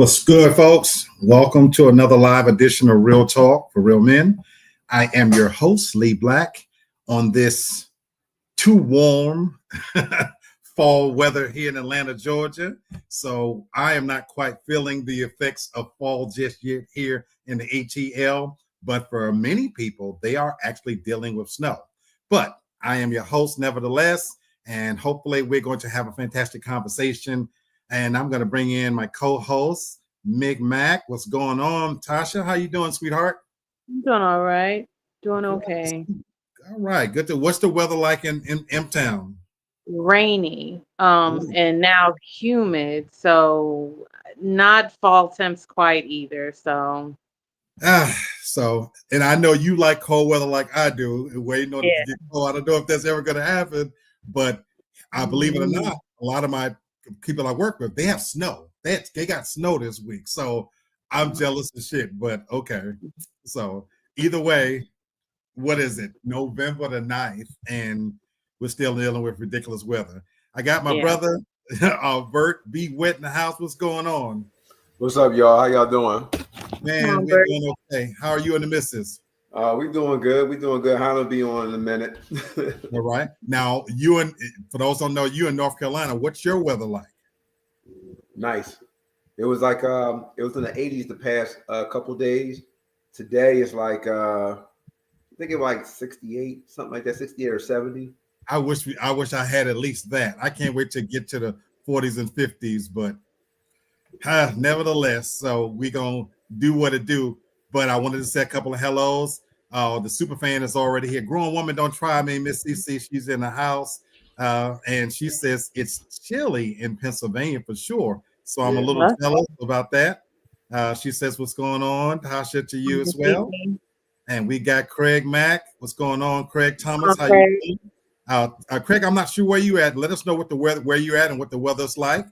What's good, folks? Welcome to another live edition of Real Talk for Real Men. I am your host, Lee Black, on this too warm fall weather here in Atlanta, Georgia. So I am not quite feeling the effects of fall just yet here in the ATL, but for many people, they are actually dealing with snow. But I am your host, nevertheless, and hopefully we're going to have a fantastic conversation. And I'm going to bring in my co-host, Mig Mac. What's going on? Tasha, how you doing, sweetheart? I'm doing all right. Doing okay. All right, good. What's the weather like in M-Town? Rainy. Ooh. And now humid. So not fall temps quite either. So And I know you like cold weather like I do, waiting on it to yeah. get cold. I don't know if that's ever going to happen, but I believe it or Mhm. not, a lot of my people I work with, they have snow. They got snow this week, so I'm jealous of shit. But okay, so either way, what is it? November the 9th, and we're still dealing with ridiculous weather. I got my Yeah. brother, Bert, be wet in the house. What's going on? What's up, y'all? How y'all doing? Come Man, on, we're Bert. doing okay. How are you and the missus? We doing good. We doing good. Hannah will be on in a minute. All right. Now, for those who don't know, you in North Carolina, what's your weather like? Nice. It was like it was in the 80s the past couple days. Today it's like I think it's like 68, something like that, 68 or 70. I wish I had at least that. I can't wait to get to the 40s and 50s, but nevertheless, so we gonna do what it do. But I wanted to say a couple of hellos. The super fan is already here. Grown woman, don't try me, Miss CC. She's in the house, and she says it's chilly in Pennsylvania for sure. So I'm a Yeah. little Huh? jealous about that. She says, "What's going on, Tasha?" To you as well. And we got Craig Mack. What's going on, Craig Thomas? How you Okay. doing? Craig, I'm not sure where you at. Let us know what the weather, where you at, and what the weather's like.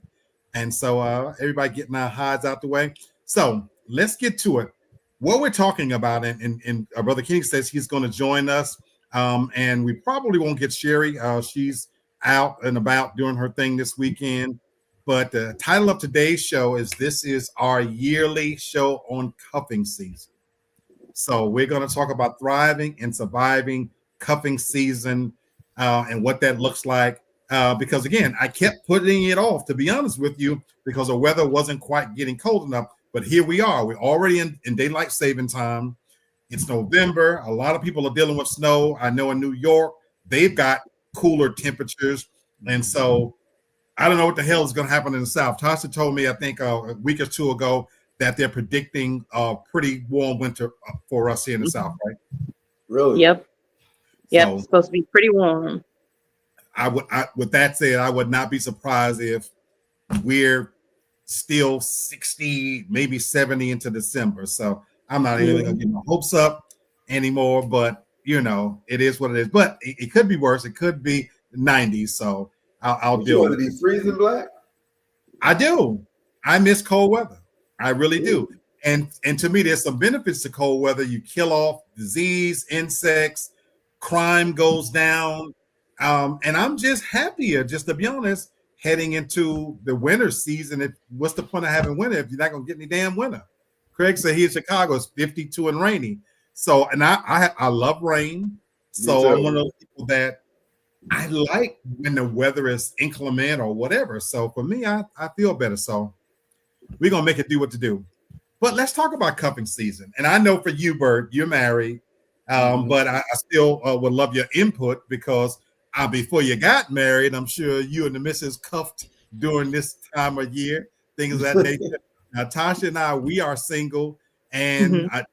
And so everybody getting our hides out the way. So let's get to it. What we're talking about, and our brother King says he's going to join us, and we probably won't get Sherry. She's out and about doing her thing this weekend. But the title of today's show is "This is our yearly show on cuffing season." So we're going to talk about thriving and surviving cuffing season and what that looks like. Because again, I kept putting it off, to be honest with you, because the weather wasn't quite getting cold enough. But here we are. We're already in daylight saving time. It's November. A lot of people are dealing with snow. I know in New York, they've got cooler temperatures. And so I don't know what the hell is going to happen in the South. Tasha told me, I think a week or two ago, that they're predicting a pretty warm winter for us here in the South, right? Really? Yep. Yep. So It's supposed to be pretty warm. with that said, I would not be surprised if we're still 60, maybe 70 into December. So I'm not even going to get my hopes up anymore, but it is what it is. But it could be worse. It could be 90. So I'll But you deal want to with be it. freezing black? I do. I miss cold weather. I really do. Ooh. And to me, there's some benefits to cold weather. You kill off disease, insects, crime goes down. And I'm just happier, just to be honest, heading into the winter season. What's the point of having winter if you're not gonna get any damn winter? Craig said here in Chicago it's 52 and rainy. So, and I love rain. Me So I'm too. one of those people that I like when the weather is inclement or whatever. So for me, I feel better. So we're gonna make it do what to do. But let's talk about cuffing season. And I know for you, Bert, you're married, but I still would love your input because before you got married, I'm sure you and the missus cuffed during this time of year, things of that nature. Now, Tasha and I, we are single, and Mhm.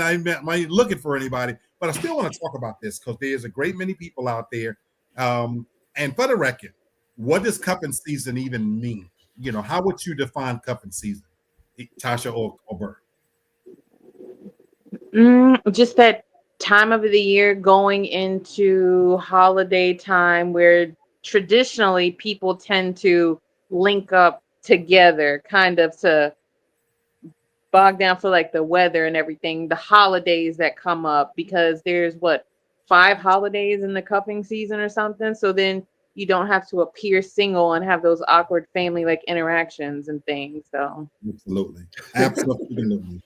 I'm not looking for anybody, but I still want to talk about this because there's a great many people out there. And for the record, what does cuffing season even mean? How would you define cuffing season? Tasha or Bert? Just that time of the year going into holiday time where traditionally people tend to link up together, kind of to bog down for like the weather and everything, the holidays that come up because there's what, 5 holidays in the cuffing season or something. So then you don't have to appear single and have those awkward family like interactions and things. So Absolutely. Absolutely.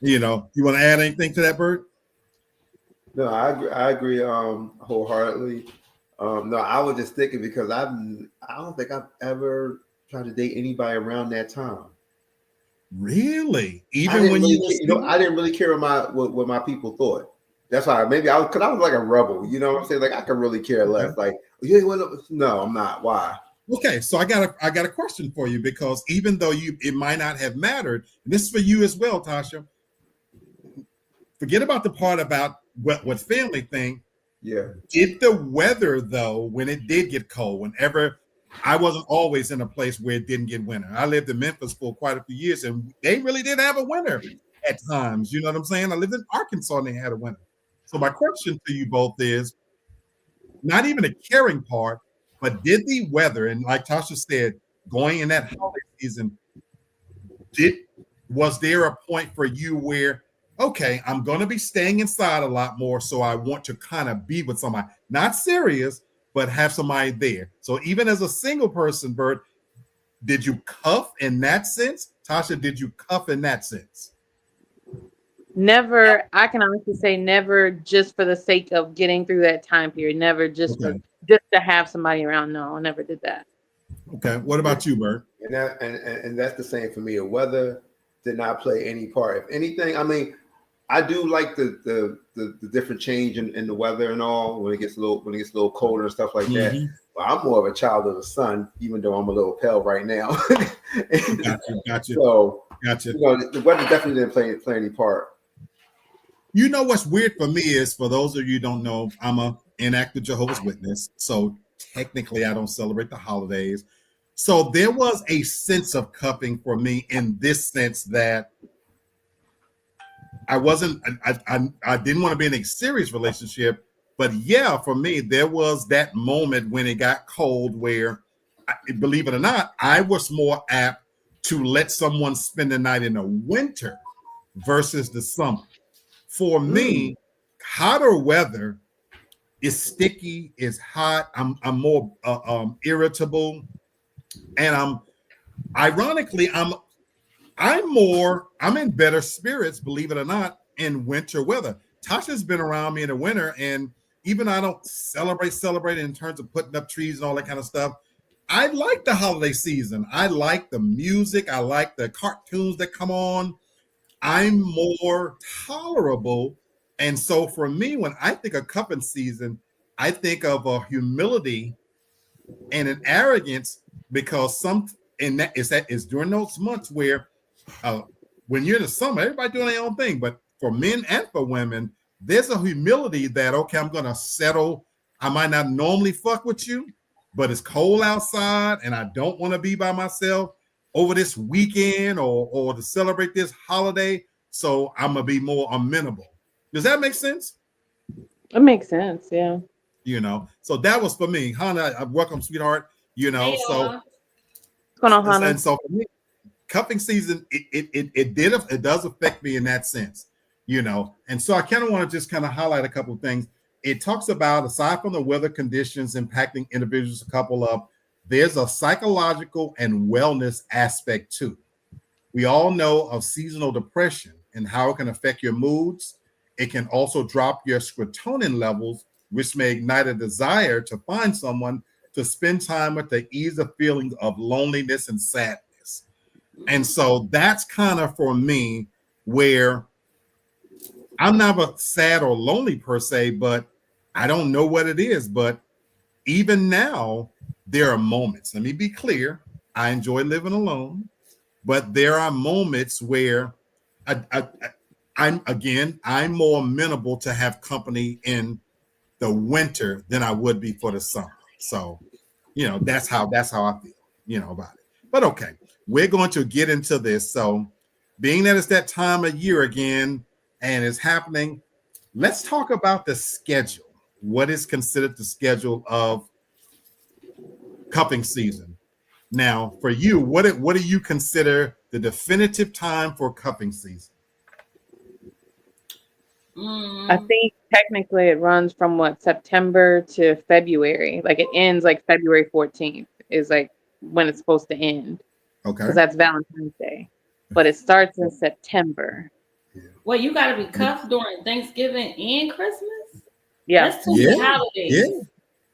You know, you want to add anything to that, Bert? No, I agree wholeheartedly. No, I was just thinking because I don't think I've ever tried to date anybody around that time. Really? I Even didn't when really, you were single? I didn't really care what my people thought. That's why maybe I was because I was like a rebel. You know what I'm saying? Like I could really care less. Like you ain't want to? No, I'm not. Why? Okay, so I got a question for you because even though it might not have mattered, and this is for you as well, Tasha. Forget about the part about what family think. Yeah. Did the weather though, when it did get cold, whenever I wasn't always in a place where it didn't get winter. I lived in Memphis for quite a few years, and they really did have a winter at times. You know what I'm saying? I lived in Arkansas and they had a winter. So my question to you both is not even a caring part, but did the weather, and like Tasha said, going in that holiday season, did was there a point for you where okay, I'm going to be staying inside a lot more, so I want to kind of be with somebody, not serious, but have somebody there. So even as a single person, Bert, did you cuff in that sense? Tasha, did you cuff in that sense? never, I can honestly say never just for the sake of getting through that time period. Never Okay. just to have somebody around. No, I never did that. Okay. What about you, Bert? And that's the same for me. The weather did not play any part. If anything, I mean, I do like the different change in the weather and all when it gets a little colder and stuff like that. Mm-hmm. But I'm more of a child of the sun, even though I'm a little pale right now. Gotcha. So Gotcha. you know, the weather definitely didn't play any part. You know what's weird for me is, for those of you who don't know, I'm a inactive Jehovah's Witness, so technically I don't celebrate the holidays. So there was a sense of cupping for me in this sense that I wasn't, I didn't want to be in a serious relationship, but yeah, for me there was that moment when it got cold where, believe it or not, I was more apt to let someone spend the night in the winter versus the summer. For me, hotter weather is sticky, it's hot. I'm more irritable, and I'm in better spirits, believe it or not, in winter weather. Tasha's been around me in the winter, and even I don't celebrate in terms of putting up trees and all that kind of stuff. I like the holiday season. I like the music. I like the cartoons that come on. I'm more tolerable. And so for me, when I think of cupping season, I think of a humility and an arrogance because that is during those months where when you're in the summer, everybody doing their own thing. But for men and for women, there's a humility that, okay, I'm gonna settle. I might not normally fuck with you, but it's cold outside and I don't want to be by myself over this weekend or to celebrate this holiday. So I'm gonna be more amenable. Does that make sense? It makes sense. Yeah. You know, so that was for me. Hannah, welcome, sweetheart. You know, Hey, so What's going on, Hannah? and so for me, cupping season, it does affect me in that sense, you know. And so I kind of want to just kind of highlight a couple of things. It talks about, aside from the weather conditions impacting individuals, a couple of there's a psychological and wellness aspect too. We all know of seasonal depression and how it can affect your moods. It can also drop your serotonin levels, which may ignite a desire to find someone to spend time with, the ease of feelings of loneliness and sadness. And so that's kind of for me where I'm not a sad or lonely per se, but I don't know what it is. But even now, there are moments. Let me be clear. I enjoy living alone, but there are moments where I'm more amenable to have company in the winter than I would be for the summer. So, you know, that's how I feel, you know, about it. But okay, we're going to get into this. So, being that it's that time of year again and it's happening, let's talk about the schedule. What is considered the schedule of cupping season? Now, for you, what do you consider the definitive time for cupping season? I think technically it runs from what, September to February. Like it ends like February 14th is like when it's supposed to end Okay. because that's Valentine's Day. But it starts in September. Well, you got to be cuffed during Thanksgiving and Christmas. Yeah. That's too many Yeah. holidays.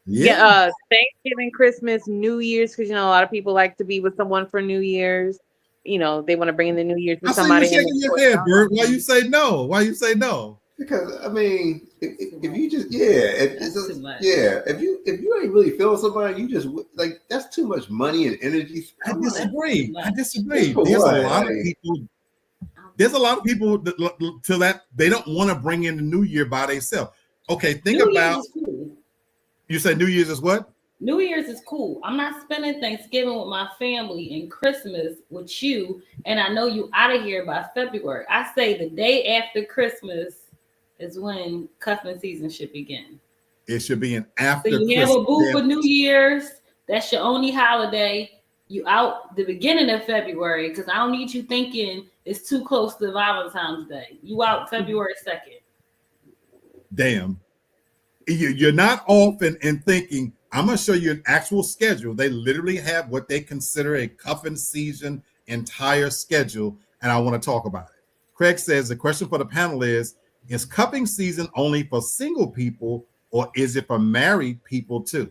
Yeah. Thanksgiving, Christmas, New Year's, because you know a lot of people like to be with someone for New Year's. You know, they want to bring in the New Year's with I see you somebody. shaking your head, Bert. Why you say no? Why you say no? Because I mean, if you just That's too much. if you ain't really feeling somebody, you just like that's too much money and energy. I disagree. For There's what? a lot of Like- people. There's a lot of people that they don't want to bring in the New Year by themselves. Okay, think New about. Year's is cool. You say New Year's is what? New Year's is cool. I'm not spending Thanksgiving with my family and Christmas with you, and I know you out of here by February. I say the day after Christmas is when cuffing season should begin. It should be an after. So you have a boo for New Year's. That's your only holiday. You out the beginning of February because I don't need you thinking it's too close to Valentine's Day. You out February 2nd. Damn. You're not off in thinking, I'm going to show you an actual schedule. They literally have what they consider a cuffing season entire schedule, and I want to talk about it. Craig says the question for the panel is cuffing season only for single people or is it for married people too?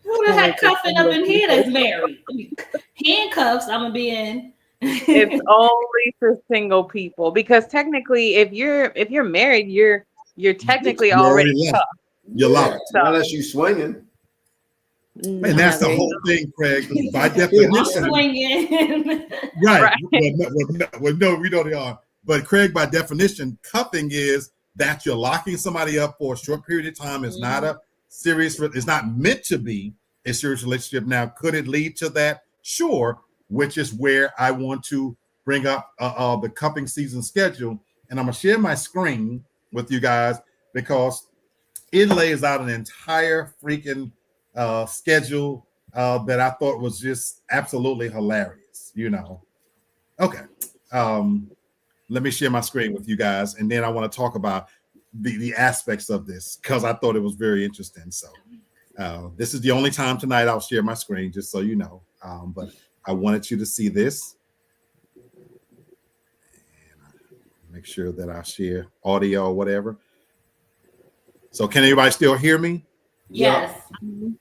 Who the heck cuffing up in here that's married? Handcuffs, I'm going to be in. It's only for single people because technically if you're married, you're technically already cuffed. You're locked. Unless you swinging. And that's the whole thing, Craig. By definition, right? Well, no, we know they are. But Craig, by definition, cuffing is that you're locking somebody up for a short period of time. It's not a serious. It's not meant to be a serious relationship. Now, could it lead to that? Sure. Which is where I want to bring up the cuffing season schedule, and I'm gonna share my screen with you guys because it lays out an entire freaking schedule that I thought was just absolutely hilarious. You know, okay. Let me share my screen with you guys, and then I want to talk about the aspects of this because I thought it was very interesting. So this is the only time tonight I'll share my screen, just so you know. But I wanted you to see this. And make sure that I share audio or whatever. So can anybody still hear me? Yes.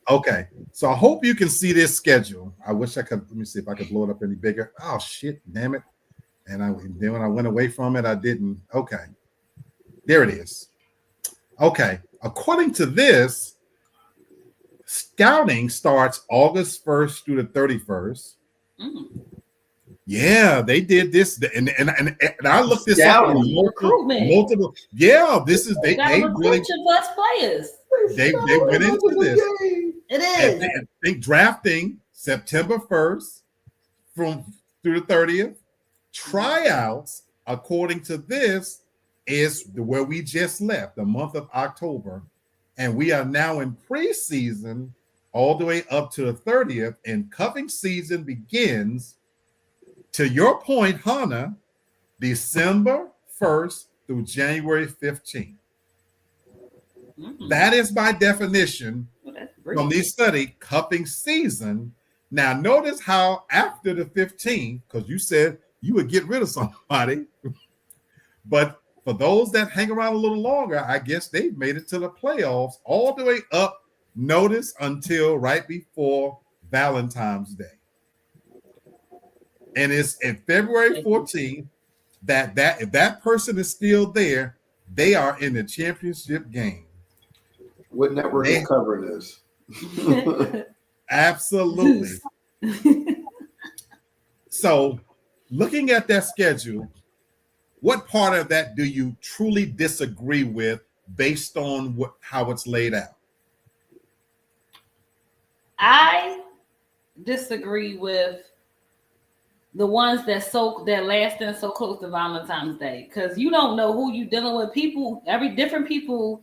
Okay. So I hope you can see this schedule. I wish I could. Let me see if I could blow it up any bigger. Oh, shit. Damn it. And then when I went away from it, I didn't. Okay. There it is. Okay. According to this, scouting starts August 1st through the 31st. Yeah, they did this, and I looked this up. Multiple. Yeah, this is they really best players. They went into this. It is. And they drafting September 1st through the 30th. Tryouts, according to this, is where we just left, the month of October, and we are now in preseason all the way up to the 30th, and cuffing season begins. To your point, Hannah, December 1st through January 15th. That is by definition from this study, cuffing season. Now, notice how after the 15th, because you said you would get rid of somebody, but for those that hang around a little longer, I guess they've made it to the playoffs all the way up, notice, until right before Valentine's Day. And it's in February 14th that if that person is still there, they are in the championship game. What network is covering this? Absolutely. So, looking at that schedule, what part of that do you truly disagree with based on how it's laid out? I disagree with the ones that lasting so close to Valentine's Day, because you don't know who you dealing with. Different people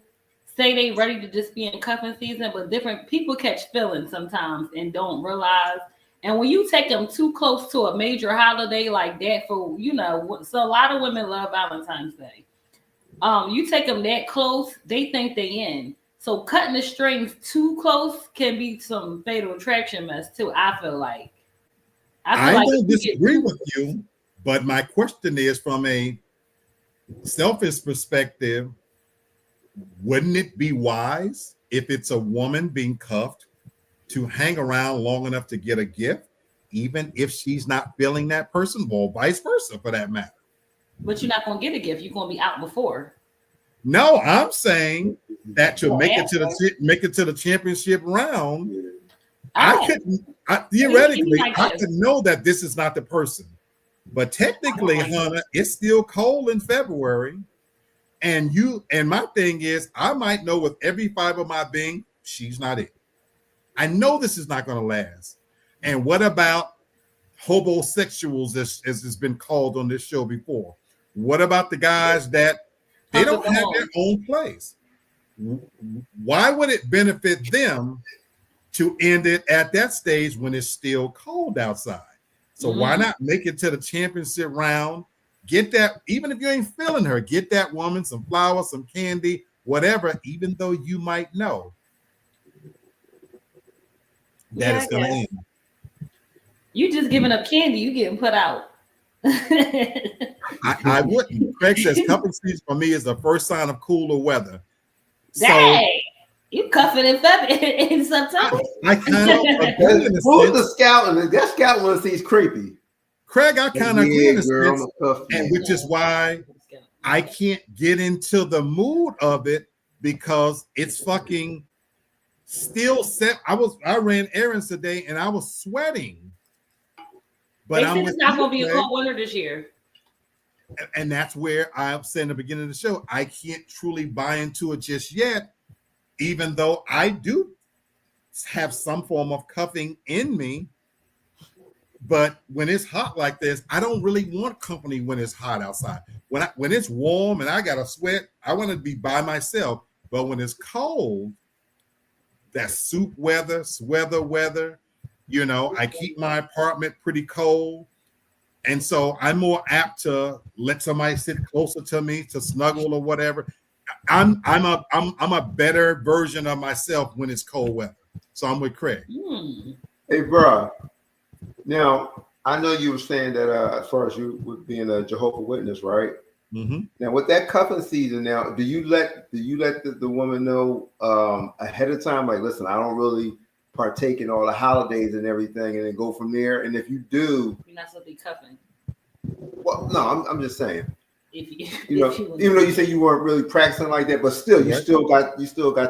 say they ready to just be in cuffing season, but different people catch feelings sometimes and don't realize. And when you take them too close to a major holiday like that, so a lot of women love Valentine's Day. You take them that close, they think they in. So cutting the strings too close can be some fatal attraction mess too. I feel like. I Like don't if you get disagree too- with you, but my question is from a selfish perspective, wouldn't it be wise if it's a woman being cuffed to hang around long enough to get a gift, even if she's not feeling that person, or vice versa for that matter? But you're not gonna get a gift. You're gonna be out before. No, I'm saying that to Well, make it to the championship round, Oh, theoretically like I this. could know that this is not the person, but technically, like Hannah, it's still cold in February, and my thing is, I might know with every fiber of my being, she's not it. I know this is not going to last. And what about hobosexuals, as has been called on this show before? What about the guys that they Come to don't the have home. their own place? Why would it benefit them to end it at that stage when it's still cold outside? So why not make it to the championship round? Get that, even if you ain't feeling her, get that woman some flowers, some candy, whatever, even though you might know that it's going to end. You just giving up candy, you getting put out. I wouldn't. Craig says cuffing season for me is the first sign of cooler weather. So Dang, you cuffing in February in September. I kind of agree in a Who's sense. the scouting? That scouting one seems creepy. Craig, I kind of agree in a girl, sense, I'm a cuff and you. which is why I can't get into the mood of it, because it's fucking still set. I ran errands today and I was sweating. But They said it's not going to be a cold winter this year. And that's where I said in the beginning of the show, I can't truly buy into it just yet, even though I do have some form of cuffing in me. But when it's hot like this, I don't really want company when it's hot outside. When it's warm and I got to sweat, I want to be by myself. But when it's cold, that soup weather, sweater weather, you know, I keep my apartment pretty cold. And so I'm more apt to let somebody sit closer to me to snuggle or whatever. I'm a better version of myself when it's cold weather. So I'm with Craig. Hey, bro. Now I know you were saying that as far as you with being a Jehovah's Witness, right? Mm-hmm. Now with that cuffing season, now do you let the woman know ahead of time? Like, listen, I don't really partake in all the holidays and everything, and then go from there. And if you do, you're not supposed to be cuffing. Well, no, I'm just saying. If you know, even though you say you weren't really practicing like that, but still, you still got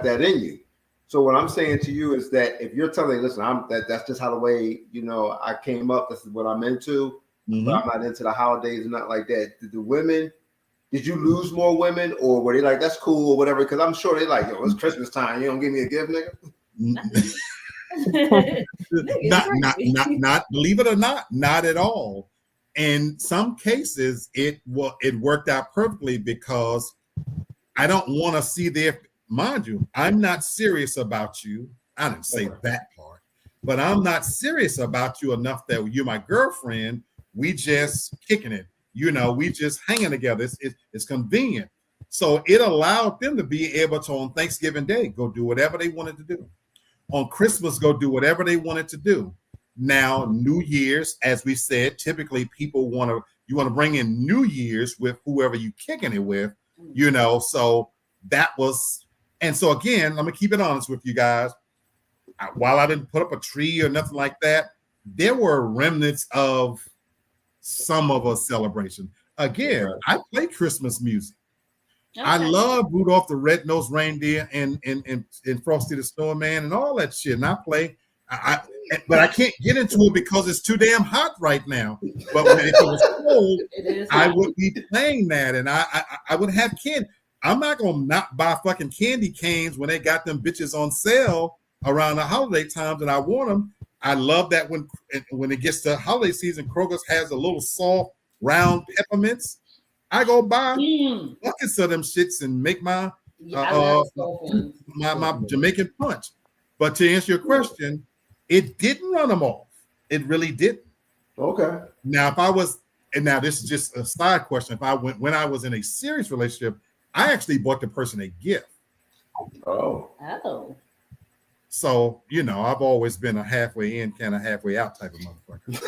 that in you. So what I'm saying to you is that if you're telling, listen, that's just how the way, you know, I came up. This is what I'm into. Mm-hmm. But I'm not into the holidays and not like that. Did you lose more women, or were they like, that's cool or whatever? Because I'm sure they like, yo, it's Christmas time. You don't give me a gift, nigga. not believe it or not at all. In some cases, it worked out perfectly, because I don't want to see their, mind you, I'm not serious about you. I didn't say that part, but I'm not serious about you enough that you're my girlfriend. We just kicking it, you know, we just hanging together. It's convenient. So it allowed them to be able to, on Thanksgiving Day, go do whatever they wanted to do. On Christmas, go do whatever they wanted to do. Now, New Year's, as we said, typically people want to bring in New Year's with whoever you kicking it with, you know. So that was, and so again, I'm gonna keep it honest with you guys. While I didn't put up a tree or nothing like that, there were remnants of some of a celebration. Again, I play Christmas music. Okay. I love Rudolph the Red-Nosed Reindeer and Frosty the Snowman and all that shit. And I play, but I can't get into it because it's too damn hot right now. But if it was cold, I would be playing that, and I would have candy. I'm not gonna not buy fucking candy canes when they got them bitches on sale around the holiday times, and I want them. I love that when it gets to holiday season, Kroger's has a little soft round peppermints. I go buy buckets of them shits and make my my Jamaican punch. But to answer your question, it didn't run them off. It really didn't. Okay. Now, if I was, and now this is just a side question. If I went when I was in a serious relationship, I actually bought the person a gift. Oh. Oh. So, you know, I've always been a halfway in, kind of halfway out type of motherfucker.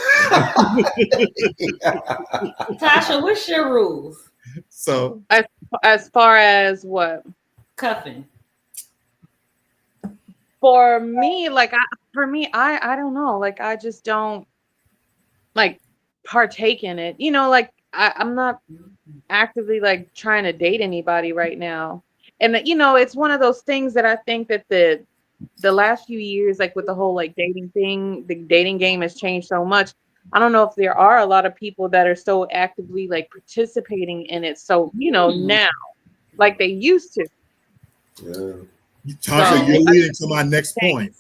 Tasha, what's your rules? So As far as what? Cuffing. For me, like I don't know. Like I just don't like partake in it. You know, like I'm not actively like trying to date anybody right now. And you know, it's one of those things that I think that the last few years, like with the whole like dating thing, the dating game has changed so much. I don't know if there are a lot of people that are so actively like participating in it. So, you know, now like they used to. Yeah. Tasha, So you're leading to my next point.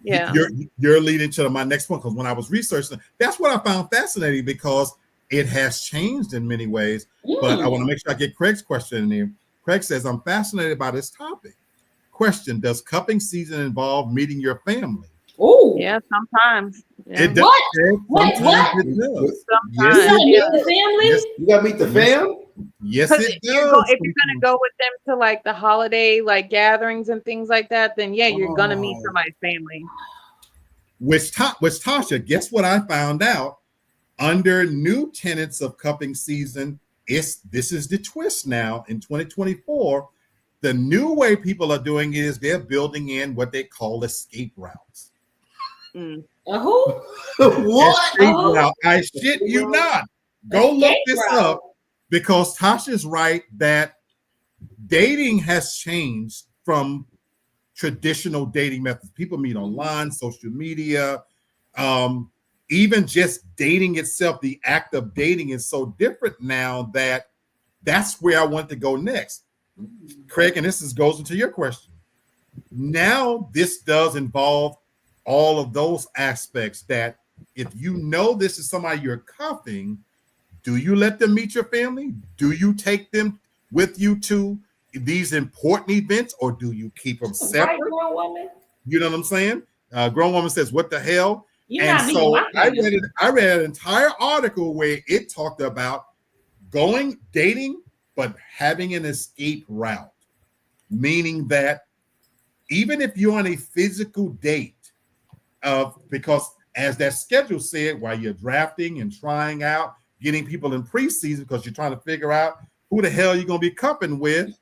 yeah. You're leading to my next point, because when I was researching, that's what I found fascinating, because it has changed in many ways. But I want to make sure I get Craig's question in there. Craig says, I'm fascinated by this topic. Question: does cupping season involve meeting your family? Oh. Yeah, sometimes. Yeah. It does. What? Sometimes What? it does. Sometimes. Yes, You gotta it meet does. the family? Yes, You gotta meet the Yes. fam? yes, Because it if you're gonna does. go with them to like the holiday like gatherings and things like that, then yeah, you're gonna meet Oh. somebody's family. Which Tasha, guess what I found out? Under new tenets of cupping season, this is the twist now in 2024. The new way people are doing it is they're building in what they call escape routes. Mm. A who? What? Escape Oh. route. I shit you not. Go look Escape this route. up, because Tasha's right that dating has changed from traditional dating methods. People meet online, social media, even just dating itself. The act of dating is so different now that that's where I want to go next, Craig. And goes into your question. Now, this does involve all of those aspects. That if you know this is somebody you're cuffing, do you let them meet your family? Do you take them with you to these important events, or do you keep them separate? Right, grown woman. You know what I'm saying? Grown woman says, "What the hell?" You're And not meeting so my family. I read an entire article where it talked about dating, but having an escape route, meaning that even if you're on a physical date, because as that schedule said, while you're drafting and trying out, getting people in preseason, because you're trying to figure out who the hell you're going to be cupping with,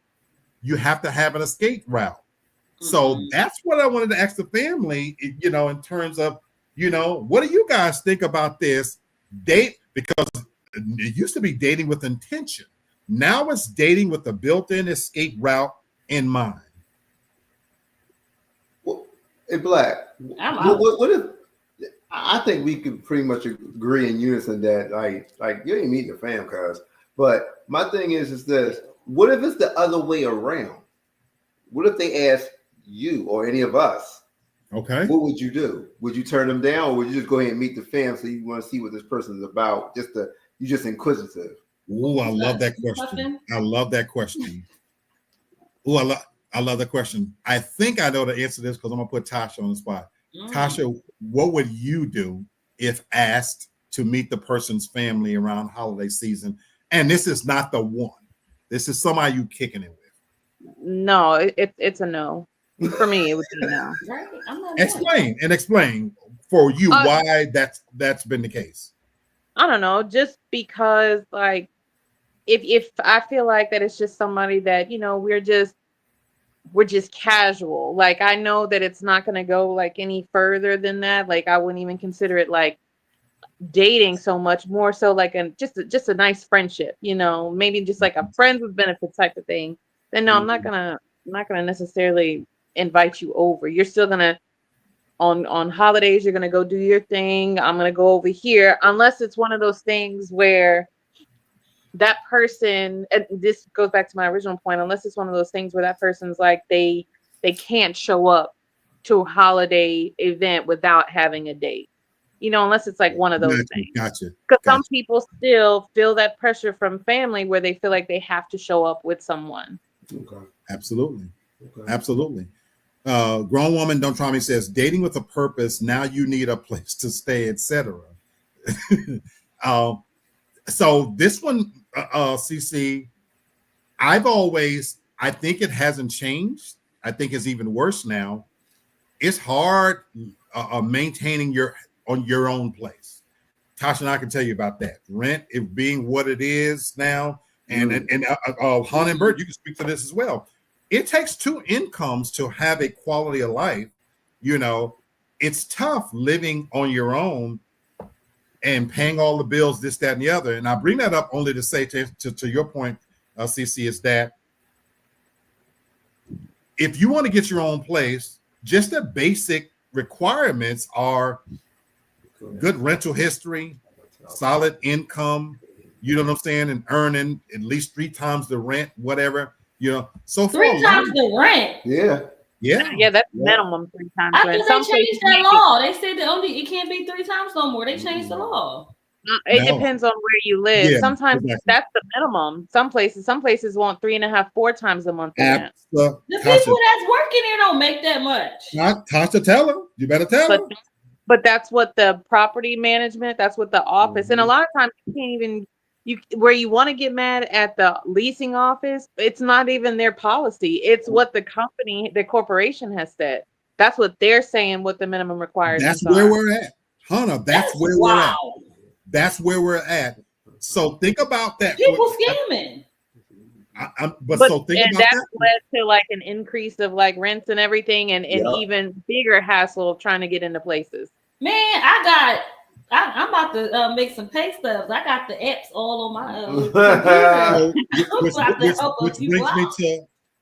you have to have an escape route. So that's what I wanted to ask the family, you know, in terms of, you know, what do you guys think about this date? Because it used to be dating with intention. Now it's dating with a built-in escape route in mind. Well, hey, Black. I'm out. What if? I think we could pretty much agree in unison that like you ain't meeting the fam, cuz. But my thing is this: what if it's the other way around? What if they ask you or any of us? Okay. What would you do? Would you turn them down, or would you just go ahead and meet the fam so you want to see what this person is about? You just inquisitive. Oh, I love that question. I love that question. Oh, I love that question. I think I know the answer to this, because I'm gonna put Tasha on the spot. Tasha, what would you do if asked to meet the person's family around holiday season? And this is not the one. This is somebody you kicking it with. No, it's a no. For me, it would be a no. Right? I'm not Explain for you why that's been the case. I don't know, just because like if I feel like that it's just somebody that, you know, we're just casual. Like I know that it's not going to go like any further than that. Like I wouldn't even consider it like dating so much, more so like just a nice friendship, you know, maybe just like a friends with benefits type of thing. Then no, I'm not gonna necessarily invite you over. You're still gonna on holidays, you're gonna go do your thing. I'm gonna go over here, unless it's one of those things where that person, and this goes back to my original point, unless it's one of those things where that person's like they can't show up to a holiday event without having a date, you know, unless it's like one of those things. Gotcha. Because some people still feel that pressure from family where they feel like they have to show up with someone. Okay. Absolutely. Okay. Absolutely. Grown woman, don't try me, says dating with a purpose. Now you need a place to stay, etc. So this one, CC, I think it hasn't changed. I think it's even worse now. It's hard maintaining your own place. Tasha and I can tell you about that. Rent, it being what it is now, and Han and Bert, you can speak to this as well. It takes two incomes to have a quality of life. You know, it's tough living on your own and paying all the bills, this, that, and the other. And I bring that up only to say to your point, CC, is that if you want to get your own place, just the basic requirements are good rental history, solid income, you know what I'm saying, and earning at least 3 times the rent, whatever, you know. So 3 times the rent. Yeah, that's minimum 3 times. I think they changed that law. They said that it can't be 3 times no more. They changed the law. It depends on where you live. Yeah, sometimes exactly. That's the minimum. Some places want 3.5, 4 times a month. The people that's working there don't make that much. Tasha, tell them. You better tell them. But that's what the property management, that's what the office, and a lot of times you can't even, where you want to get mad at the leasing office, it's not even their policy. It's what the corporation has said. That's what they're saying, what the minimum requirements are. That's where we're at. Hannah, that's where we're at. That's where we're at. So think about that. People scamming. So think about that. That's led to like an increase of like rents and everything, and even bigger hassle of trying to get into places. Man, I'm about to make some pay stubs. I got the apps all on my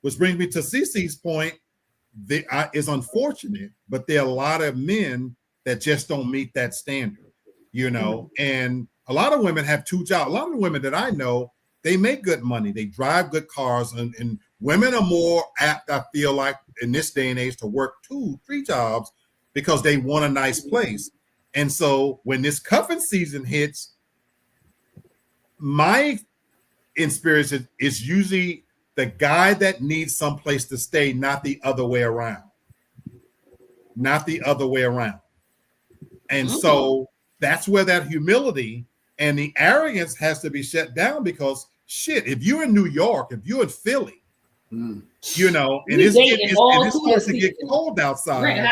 which brings me to Cece's point. Is unfortunate, but there are a lot of men that just don't meet that standard, you know. And a lot of women have 2 jobs. A lot of the women that I know, they make good money. They drive good cars, and women are more apt, I feel like, in this day and age, to work 2, 3 jobs because they want a nice place. And so when this cuffing season hits, my experience is usually the guy that needs some place to stay, not the other way around. Not the other way around. And so that's where that humility and the arrogance has to be shut down, because shit, if you're in New York, if you're in Philly, you know, and it's starting to get cold outside,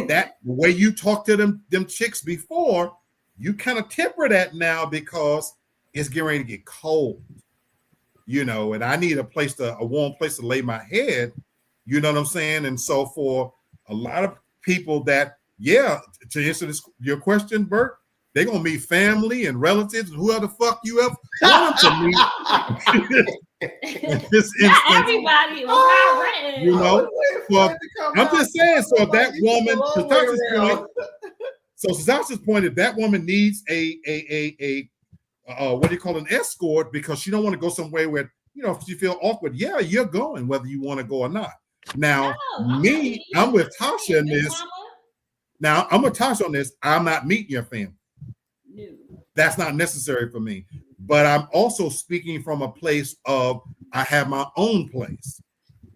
that the way you talk to them chicks before, you kind of temper that now because it's getting ready to get cold, you know, and I need a warm place to lay my head, you know what I'm saying? And so for a lot of people that, to answer your question, Bert, they're gonna meet family and relatives and whoever the fuck you ever want them to meet. In this instance, everybody was you know. Well, I'm just saying. So if that woman, to Tasha's point, if that woman needs a what do you call an escort, because she don't want to go somewhere where, you know, if she feel awkward, you're going whether you want to go or not. Now, I'm with Tasha in this. Now, I'm with Tasha on this. I'm not meeting your family. No. That's not necessary for me. But I'm also speaking from a place of I have my own place.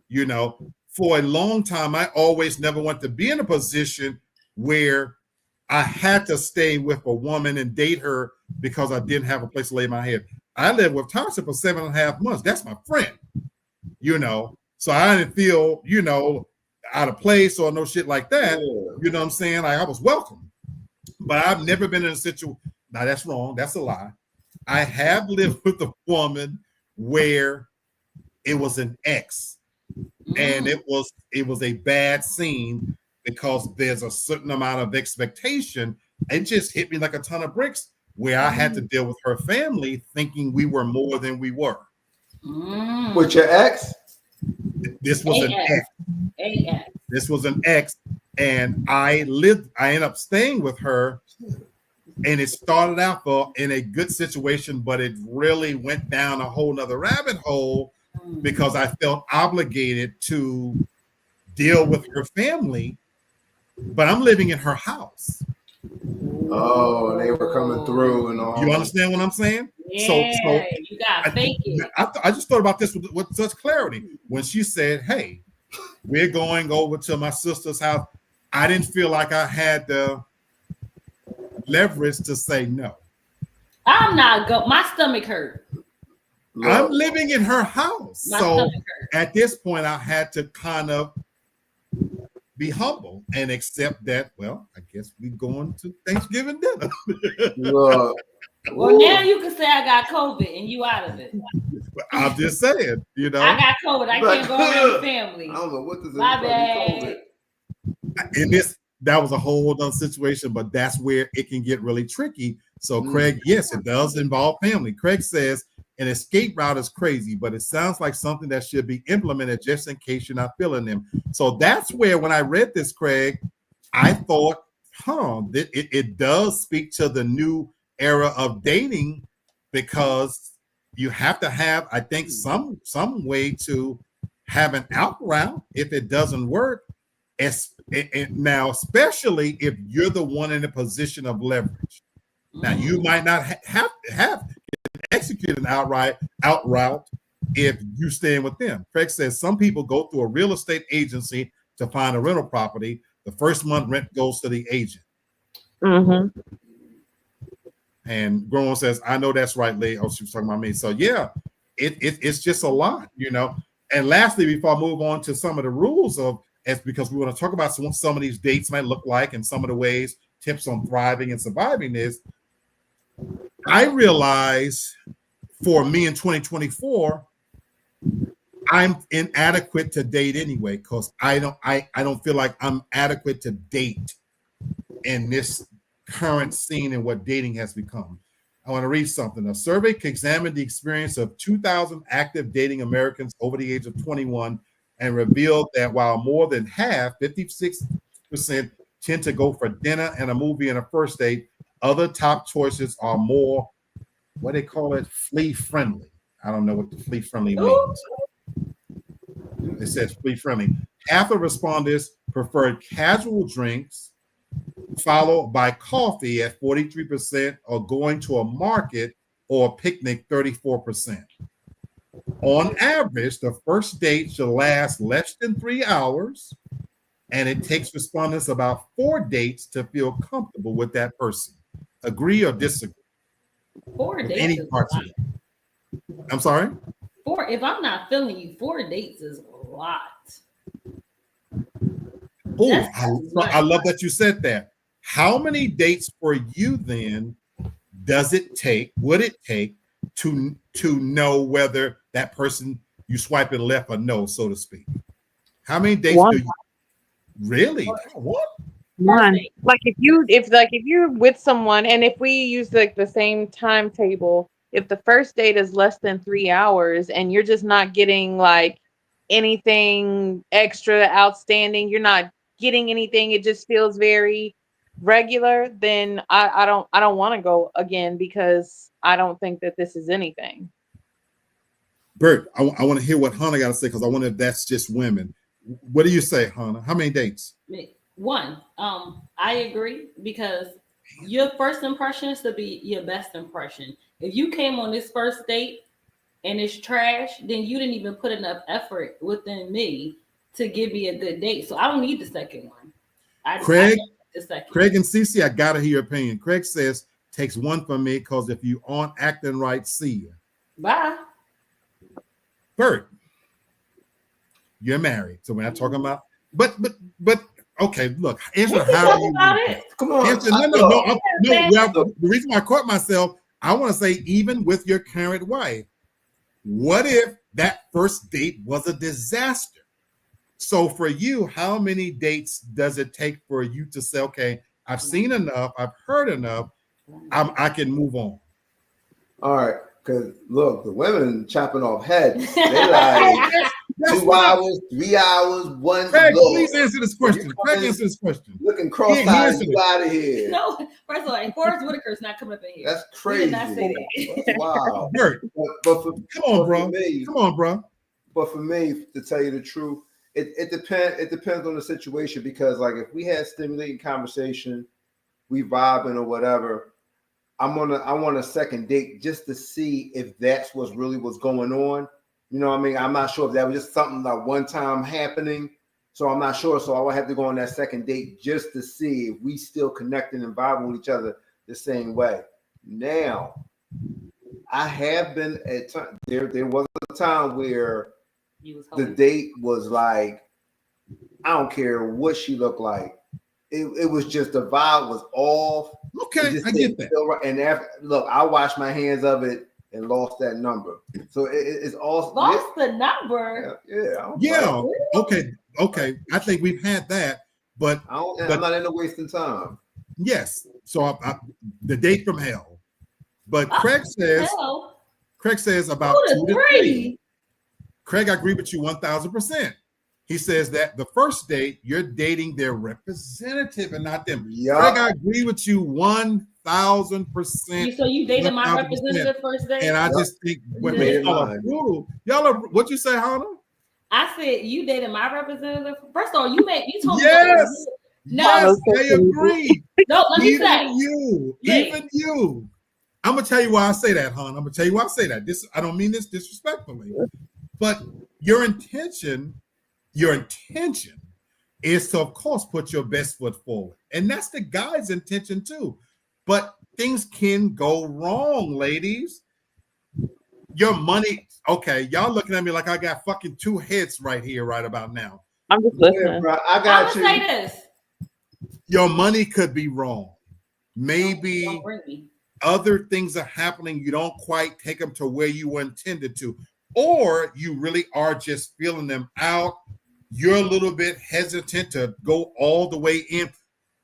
You know, for a long time, I always never want to be in a position where I had to stay with a woman and date her because I didn't have a place to lay my head. I lived with Tasha for 7.5 months. That's my friend, you know. So I didn't feel, you know, out of place or no shit like that. You know what I'm saying? Like, I was welcome. But I've never been in a situation. Now that's wrong. That's a lie. I have lived with a woman where it was an ex, and it was a bad scene because there's a certain amount of expectation. It just hit me like a ton of bricks where I had to deal with her family thinking we were more than we were. With your ex? This was an ex. This was an ex, and I ended up staying with her, and it started out in a good situation, but it really went down a whole nother rabbit hole because I felt obligated to deal with her family, but I'm living in her house. Oh, they were coming through and all. You understand what I'm saying? Yeah, so you gotta fake it. I just thought about this with such clarity when she said, "Hey, we're going over to my sister's house." I didn't feel like I had the leverage to say no. I'm not go. My stomach hurt. I'm living in her house. My So stomach hurts. at this point, I had to kind of be humble and accept that, well, I guess we're going to Thanksgiving dinner. Look. Well, now you can say I got COVID and you out of it. I'm just saying, you know. I got COVID. I can't go around the family. I don't know what this is. My bad. And that was a whole other situation, but that's where it can get really tricky. So, Craig, yes, it does involve family. Craig says an escape route is crazy, but it sounds like something that should be implemented just in case you're not feeling them. So that's where, when I read this, Craig, I thought, it does speak to the new era of dating, because you have to have, I think, some way to have an out route if it doesn't work. Now, especially if you're the one in a position of leverage. Now, you might not have execute an out route if you stand with them. Craig says some people go through a real estate agency to find a rental property. The first month rent goes to the agent. Mm-hmm. And Grown says, I know that's right, Lee. Oh, she was talking about me. So yeah, it's just a lot, you know. And lastly, before I move on to some of the rules because we want to talk about what some of these dates might look like and some of the ways, tips on thriving and surviving this. I realize for me in 2024, I'm inadequate to date anyway, because I don't feel like I'm adequate to date in this current scene and what dating has become. I want to read something. A survey examined the experience of 2,000 active dating Americans over the age of 21 and revealed that while more than half, 56%, tend to go for dinner and a movie and a first date, other top choices are more, what they call it, flea friendly. I don't know what the flea friendly means. It says flea friendly. Half of respondents preferred casual drinks, followed by coffee at 43%, or going to a market or a picnic 34%. On average, the first date should last less than 3 hours, and it takes respondents about 4 dates to feel comfortable with that person. Agree or disagree? 4 dates. Any parts of it. I'm sorry? If I'm not feeling you, 4 dates is a lot. Oh, I love that you said that. How many dates for you then would it take to know whether that person you swipe it left or no, so to speak? How many dates do you really? What? One. Like if you're with someone, and if we use like the same timetable, if the first date is less than 3 hours and you're just not getting like anything extra outstanding, you're not getting anything, it just feels very regular, then I don't want to go again, because I don't think that this is anything. Bert, I want to hear what Hannah got to say, because I wonder if that's just women. What do you say, Hannah? How many dates? 1. I agree, because your first impression is to be your best impression. If you came on this first date and it's trash, then you didn't even put enough effort within me to give me a good date. So I don't need the second one. Craig and Cece, I gotta hear your opinion. Craig says takes 1 for me, because if you aren't acting right, see ya. Bye. Bert, you're married, so we're not talking about. But okay, look, answer how you. Come on. Answer, no. Well, the reason why I caught myself, I want to say, even with your current wife, what if that first date was a disaster? So for you, how many dates does it take for you to say, okay, I've seen enough, I've heard enough, I can move on? All right, because look, the women chopping off heads. They like 2 hours, 3 hours, 1. Craig, please answer this question. Craig, answer this question. Looking cross-eyed, you out of here. No, first of all, Forrest Whitaker's not coming up in here. That's crazy. Did not say that. Wow. Bert, come on, bro. But for me, to tell you the truth, it depends on the situation, because like if we had stimulating conversation, we vibing or whatever, I want a second date just to see if that's what's going on. You know what I mean? I'm not sure if that was just something like one time happening. So I'm not sure. So I would have to go on that second date just to see if we still connecting and vibing with each other the same way. Now, I have been at time. There was a time where You was the hoping. date was like, I don't care what she looked like. It was just the vibe was off. Okay, just I get that. feel right. And after, look, I washed my hands of it and lost that number. So it's all Lost the number. Yeah. Okay. I think we've had that, but I'm not into wasting time. yes. So the date from hell. But Craig says about 2 to 3. Craig, I agree with you 1,000%. He says that the first date, you're dating their representative and not them. Yep. Craig, I agree with you 1,000%. So you dated my representative first date? And I just think when y'all are brutal, what you say, Hannah? I said you dated my representative. First of all, you told me. Yes. No, yes, I agree. No, let me say. Even you. I'm gonna tell you why I say that, hon. I'm gonna tell you why I say that. I don't mean this disrespectfully, but your intention is to, of course, put your best foot forward, and that's the guy's intention too. But things can go wrong, ladies. Your money, okay? Y'all looking at me like I got fucking 2 heads right here, right about now. I'm just listening. Yeah, bro, I got you. Say this. Your money could be wrong. Maybe other things are happening. You don't quite take them to where you were intended to, or you really are just feeling them out. You're a little bit hesitant to go all the way in.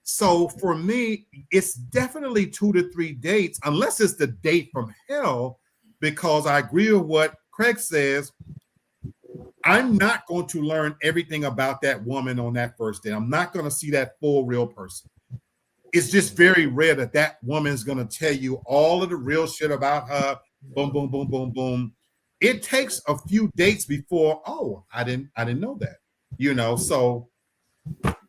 So for me, it's definitely 2 to 3 dates, unless it's the date from hell, because I agree with what Craig says. I'm not going to learn everything about that woman on that first date. I'm not going to see that full real person. It's just very rare that woman's going to tell you all of the real shit about her. Boom, boom, boom, boom, boom. It takes a few dates before, I didn't know that. So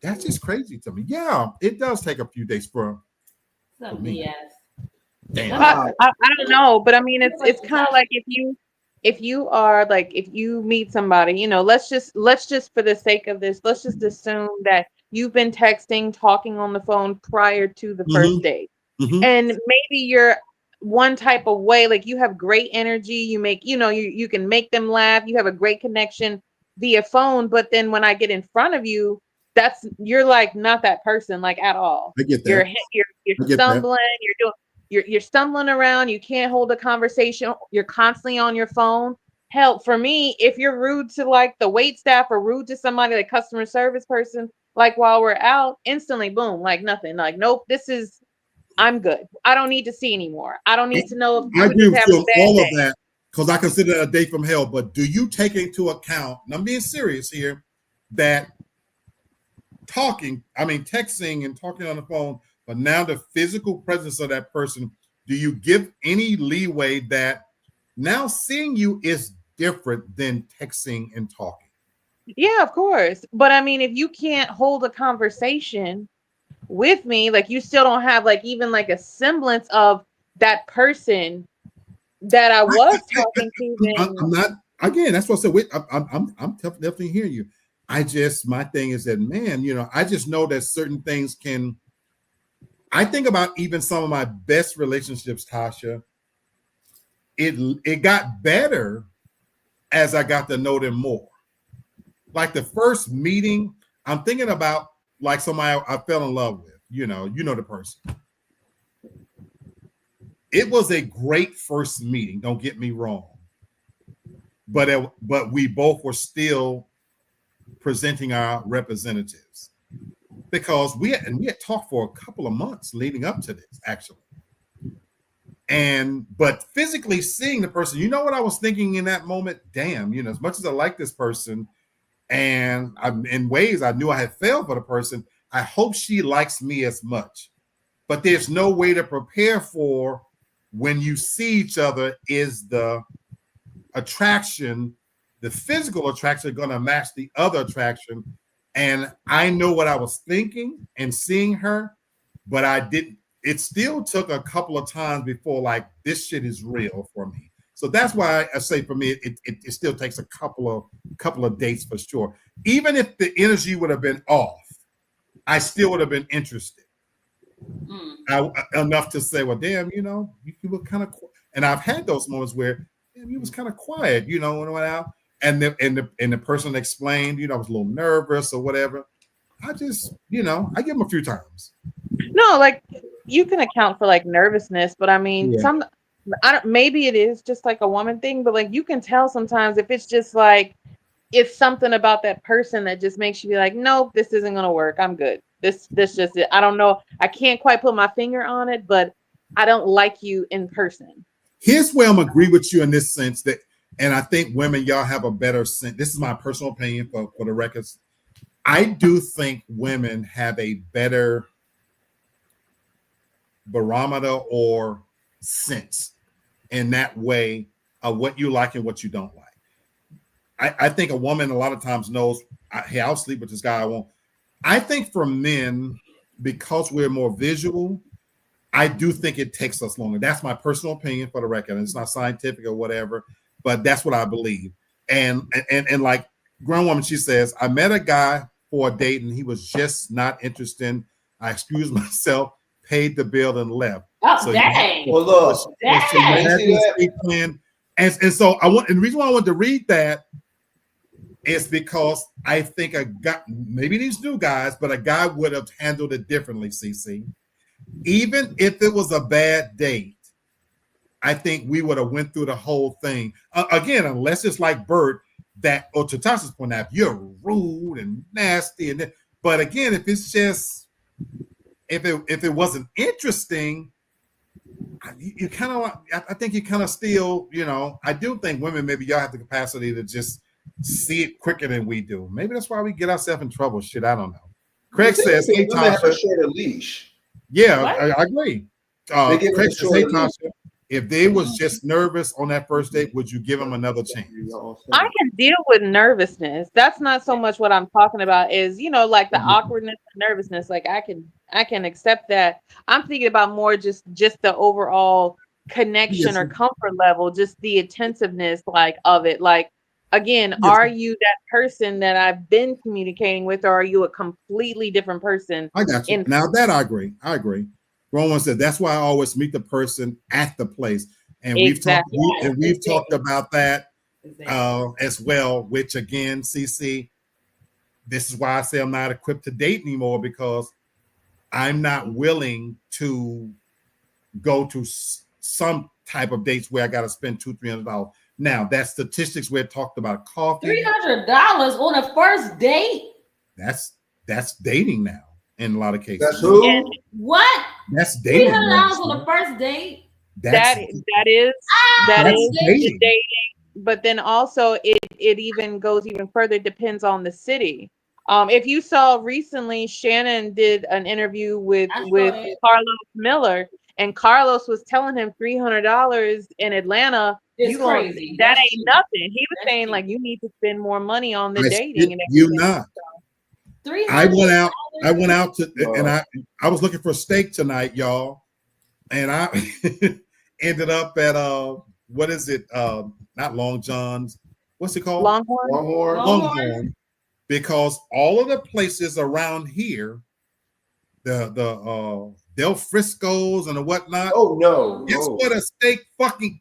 that's just crazy to me. Yeah, it does take a few days for me. Yes. Damn. I don't know, but I mean, it's kind of like if you are like, if you meet somebody, let's just for the sake of this, let's just assume that you've been texting, talking on the phone prior to the first date, and maybe you're one type of way, like you have great energy, you make, you can make them laugh, you have a great connection via phone, but then when I get in front of you, you're like not that person, like at all. I get that. You're stumbling, you're stumbling around, you can't hold a conversation, you're constantly on your phone. Hell, for me, if you're rude to like the wait staff or rude to somebody, like customer service person, like while we're out, instantly boom, like nothing, like nope, I'm good. I don't need to see anymore. I don't need to know if I agree with you on all of day. that, because I consider it a date from hell. But do you take into account, and I'm being serious here, that texting and talking on the phone, but now the physical presence of that person, do you give any leeway that now seeing you is different than texting and talking? Yeah, of course. But I mean, if you can't hold a conversation with me, like you still don't have like even like a semblance of that person that I was talking to. I'm not, again, that's what I said. Wait, I'm definitely hearing you. My thing is that, man, I just know that certain things I think about even some of my best relationships, Tasha. It got better as I got to know them more. Like the first meeting, I'm thinking about like somebody I fell in love with. You know the person. It was a great first meeting. Don't get me wrong, but we both were still presenting our representatives, because we had talked for a couple of months leading up to this, actually. But physically seeing the person, you know what I was thinking in that moment? Damn, as much as I like this person, and in ways I knew I had failed for the person, I hope she likes me as much. But there's no way to prepare for when you see each other is the attraction, the physical attraction going to match the other attraction. And I know what I was thinking and seeing her, but I didn't. It still took a couple of times before like this shit is real for me. So that's why I say for me, it still takes a couple of dates for sure. Even if the energy would have been off, I still would have been interested enough to say, well, damn, you were kind of. And I've had those moments where he was kind of quiet, when I went out, and the person explained, I was a little nervous or whatever. I just, I give him a few times. No, like you can account for like nervousness, but I mean, maybe it is just like a woman thing, but like you can tell sometimes if it's just like it's something about that person that just makes you be like, nope, this isn't gonna work. I'm good. This just it. I don't know. I can't quite put my finger on it, but I don't like you in person. Here's where I'm agree with you in this sense that, and I think women, y'all have a better sense. This is my personal opinion for the records. I do think women have a better barometer or sense in that way of what you like and what you don't like. I think a woman a lot of times knows, hey, I'll sleep with this guy. I won't. I think for men, because we're more visual, I do think it takes us longer. That's my personal opinion for the record. And it's not scientific or whatever, but that's what I believe. And like grown woman, she says, I met a guy for a date and he was just not interested. I excused myself, paid the bill, and left. Oh, so dang. Well, look. And so I want, and the reason why I wanted to read that is because I think a guy, maybe these new guys, but a guy would have handled it differently, CC. Even if it was a bad date, I think we would have went through the whole thing. Again, unless it's like Bert, that, or to Tasha's point out, you're rude and nasty. But again, if it's just, if it wasn't interesting, you kind of, I think you kind of still, I do think women, maybe y'all have the capacity to just see it quicker than we do. Maybe that's why we get ourselves in trouble. Shit, I don't know. Craig says, hey, women have a Tasha. shorter leash. Yeah, I agree. Craig says, hey, Tasha, leash. if they was just nervous on that first date, would you give them another chance? I can deal with nervousness. That's not so much what I'm talking about is, like the awkwardness and nervousness. Like I can accept that. I'm thinking about more just the overall connection or comfort level, just the attentiveness of it. Like, again, are you that person that I've been communicating with, or are you a completely different person? I got you. Now that I agree. Rowan said that's why I always meet the person at the place, and we've talked about that as well. Which again, CC, this is why I say I'm not equipped to date anymore, because I'm not willing to go to some type of dates where I got to spend $200-300. Now that statistics we had talked about coffee. $300 on a first date. That's dating now in a lot of cases. That's who? And what? That's dating. $300 on the first date. That is dating. But then also it even goes even further. It depends on the city. If you saw recently, Shannon did an interview with Carlos Miller, and Carlos was telling him $300 in Atlanta. It's crazy. That ain't nothing. He was saying like you need to spend more money on the dating. And you not. I went out to, and I was looking for steak tonight, y'all, and I ended up at what is it? Not Long John's. What's it called? Longhorn. Because all of the places around here, the Del Frisco's and the whatnot. Oh no! Guess what? A steak fucking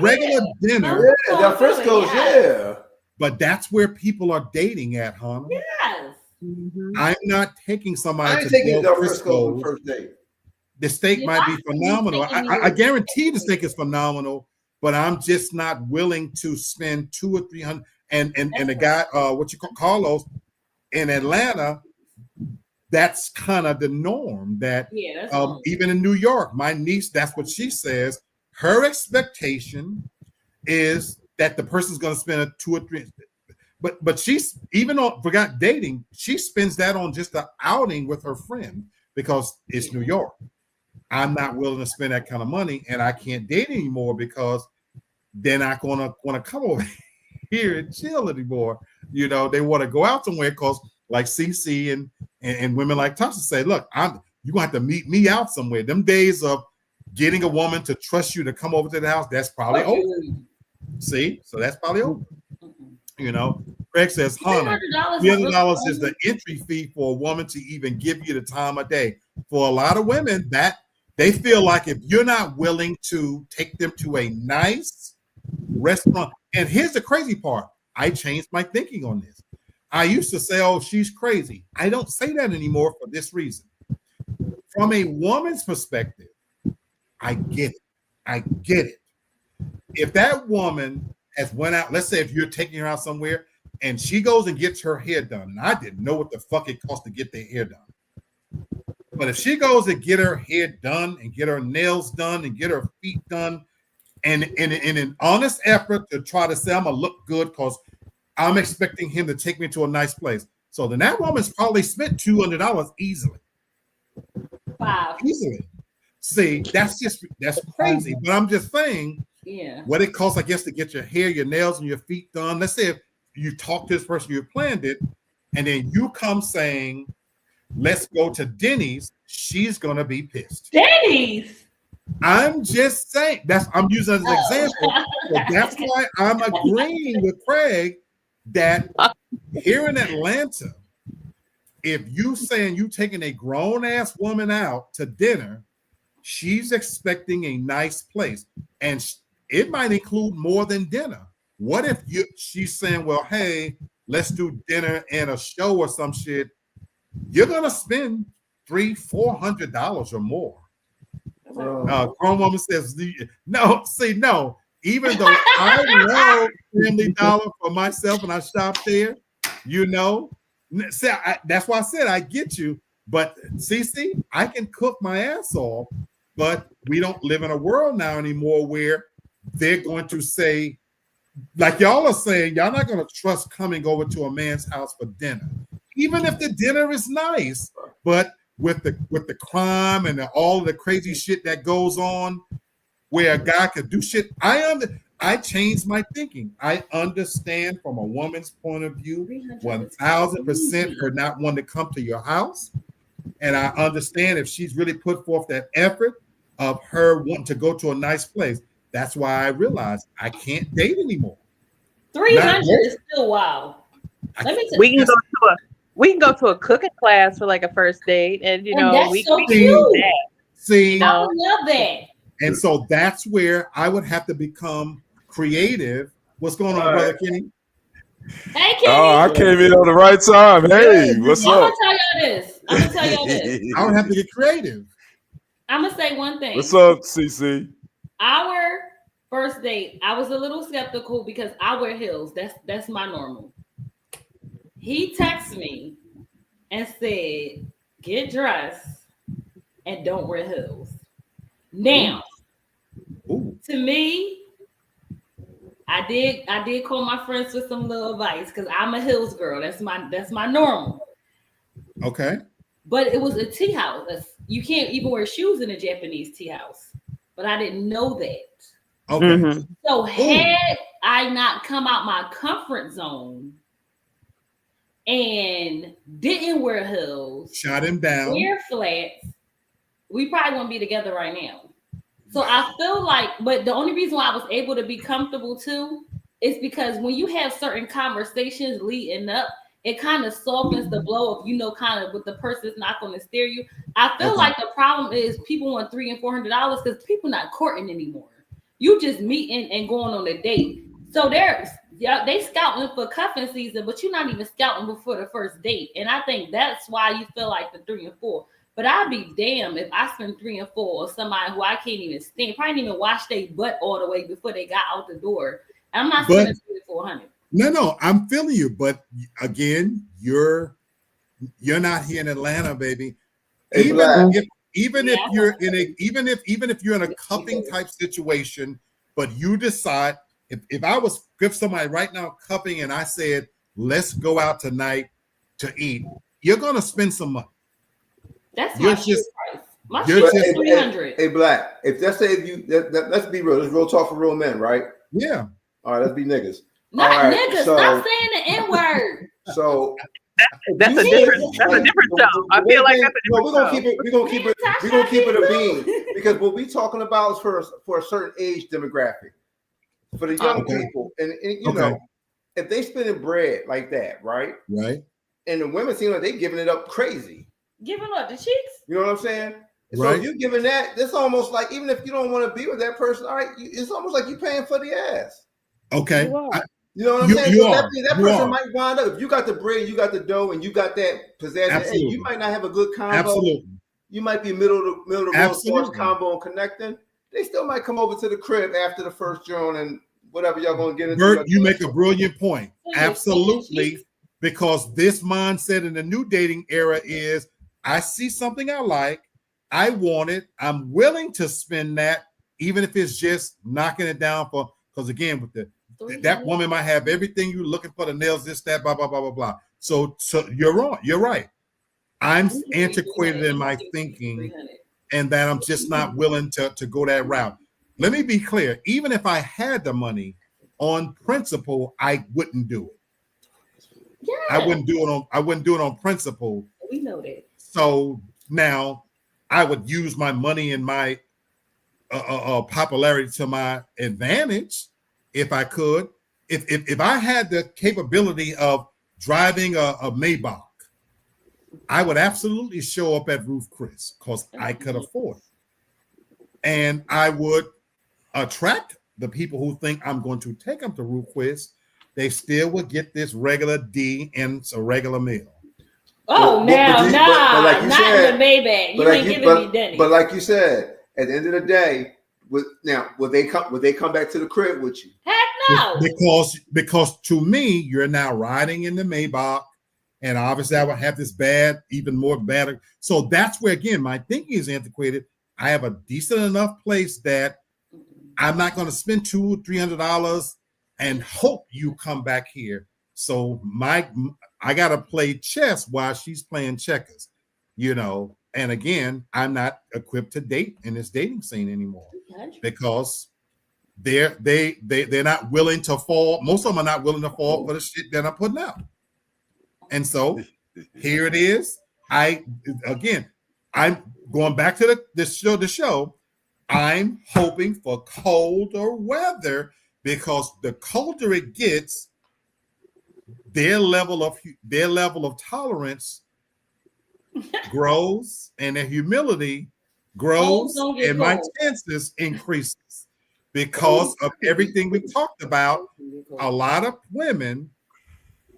regular dinner. Yeah, Del Frisco's. Yeah. But that's where people are dating at, huh? Yes. Mm-hmm. I'm not taking somebody. I ain't taking Del Frisco on the first date. The steak might be phenomenal. I guarantee the steak is phenomenal, but I'm just not willing to spend $200 or $300. And the guy, Carlos in Atlanta, that's kind of the norm. That even in New York, my niece, that's what she says. Her expectation is that the person's going to spend a $200 or $300. But she's even forgot dating. She spends that on just an outing with her friend because it's New York. I'm not willing to spend that kind of money, and I can't date anymore because they're not going to come over here and chill anymore. They want to go out somewhere because, like CC and women like Tasha say, look, you're going to have to meet me out somewhere. Them days of getting a woman to trust you to come over to the house, that's probably over. See, so that's probably over. Craig says, Hannah, $300 is the entry fee for a woman to even give you the time of day. For a lot of women, They feel like if you're not willing to take them to a nice restaurant, and here's the crazy part, I changed my thinking on this. I used to say, oh, she's crazy. I don't say that anymore for this reason. From a woman's perspective, I get it. I get it. If that woman has went out, let's say if you're taking her out somewhere and she goes and gets her hair done, and I didn't know what the fuck it cost to get their hair done. But if she goes and get her hair done and get her nails done and get her feet done, and in an honest effort to try to say I'm gonna look good because I'm expecting him to take me to a nice place. So then that woman's probably spent $200 easily. Wow. Easily. See, that's crazy. But I'm just saying, yeah, what it costs, I guess, to get your hair, your nails, and your feet done. Let's say if you talk to this person, you planned it, and then you come saying, let's go to Denny's, she's gonna be pissed. Denny's. I'm just saying, I'm using it as an example. So that's why I'm agreeing with Craig that here in Atlanta, if you saying you taking a grown ass woman out to dinner, she's expecting a nice place, and it might include more than dinner. What if she's saying, well, hey, let's do dinner and a show or some shit? You're gonna spend $300-400 or more. Grown woman says, no. Even though I love Family Dollar for myself and I shop there, that's why I said I get you. But CC, I can cook my ass off, but we don't live in a world now anymore where they're going to say, like y'all are saying, y'all not going to trust coming over to a man's house for dinner, even if the dinner is nice. But with the crime and all the crazy shit that goes on, where a guy could do shit, I changed my thinking. I understand from a woman's point of view, 1,000% her not wanting to come to your house. And I understand if she's really put forth that effort of her wanting to go to a nice place. That's why I realized I can't date anymore. 300 is still wild. Let me we can go to a cooking class for like a first date, and that's we so can cute. do that. See, I would love that. And so that's where I would have to become creative. What's going on, brother Kenny? Hey, Kenny. Oh, I came in on the right time. Hey, what's I'm up? gonna tell y'all this. I would have to get creative. I'm gonna say one thing. What's up, CC? Our first date, I was a little skeptical because I wear heels. That's my normal. He texted me and said, "Get dressed and don't wear heels." Now, to me, I did call my friends for some little advice because I'm a heels girl. That's my normal. Okay. But it was a tea house. You can't even wear shoes in a Japanese tea house. But I didn't know that. Okay. Mm-hmm. So had I not come out my comfort zone and didn't wear heels, shot him down, wear flats, we probably wouldn't be together right now. So I feel like, but the only reason why I was able to be comfortable too is because when you have certain conversations leading up, it kind of softens the blow of, kind of what the person's not going to steer you. I feel like the problem is people want $300 and $400 because people not courting anymore. You just meeting and going on a date. So they scouting for cuffing season, but you're not even scouting before the first date. And I think that's why you feel like the 3 and 4. But I'd be damned if I spend 3 and 4 on somebody who I can't even stand, probably didn't even wash their butt all the way before they got out the door. I'm not spending 3 and 400. No, I'm feeling you, but again, you're not here in Atlanta, baby. Even if you're in a cuffing type situation, but you decide if I was with somebody right now cuffing and I said, let's go out tonight to eat, you're gonna spend some money. That's my price. My shit is 300. Hey, Black. Let's be real. Let's real talk for real men, right? Yeah. All right, let's be niggas. Not niggas. Stop saying the N-word. So that's a different show. I feel like that's a different we're gonna keep it a bean because what we talking about is for a certain age demographic. For the young people, and if they spending bread like that, right? Right. And the women seem like they giving it up crazy. Giving up the cheeks? You know what I'm saying? So if you're giving that, it's almost like even if you don't want to be with that person, all right, it's almost like you're paying for the ass. Okay. You know what I'm saying? You So are. that person might wind up, if you got the bread, you got the dough, and you got that possession, hey, you might not have a good combo. Absolutely. You might be middle of the road as far as combo and connecting. They still might come over to the crib after the first joint and whatever y'all gonna get into. Bert, you make a brilliant point. Absolutely. Because this mindset in the new dating era is I see something I like, I want it, I'm willing to spend that, even if it's just knocking it down for, because again, with that woman might have everything you're looking for, the nails, this, that, blah, blah, blah, blah, blah. So you're wrong. You're right. I'm antiquated in my thinking, and that I'm just not willing to go that route. Let me be clear. Even if I had the money, on principle, I wouldn't do it. Yeah. I wouldn't do it on principle. We know that. So now I would use my money and my popularity to my advantage if I could. If I had the capability of driving a Maybach, I would absolutely show up at Ruth Chris because I could afford it. And I would attract the people who think I'm going to take them to Ruth Chris. They still would get this regular D and a regular meal. Oh, but like you not said, in the Maybach. You ain't giving me Denny. But like you said, at the end of the day, would they come back to the crib with you? Heck no. Because to me, you're now riding in the Maybach, and obviously I would have this even more bad. So that's where again my thinking is antiquated. I have a decent enough place that I'm not going to spend $200-300 and hope you come back here. So I got to play chess while she's playing checkers, And again, I'm not equipped to date in this dating scene anymore because they're not willing to fall. Most of them are not willing to fall for the shit that I'm putting out. And so here it is. I'm going back to the show. I'm hoping for colder weather because the colder it gets, their level of tolerance grows and their humility grows and my chances increases because of everything we talked about. A lot of women,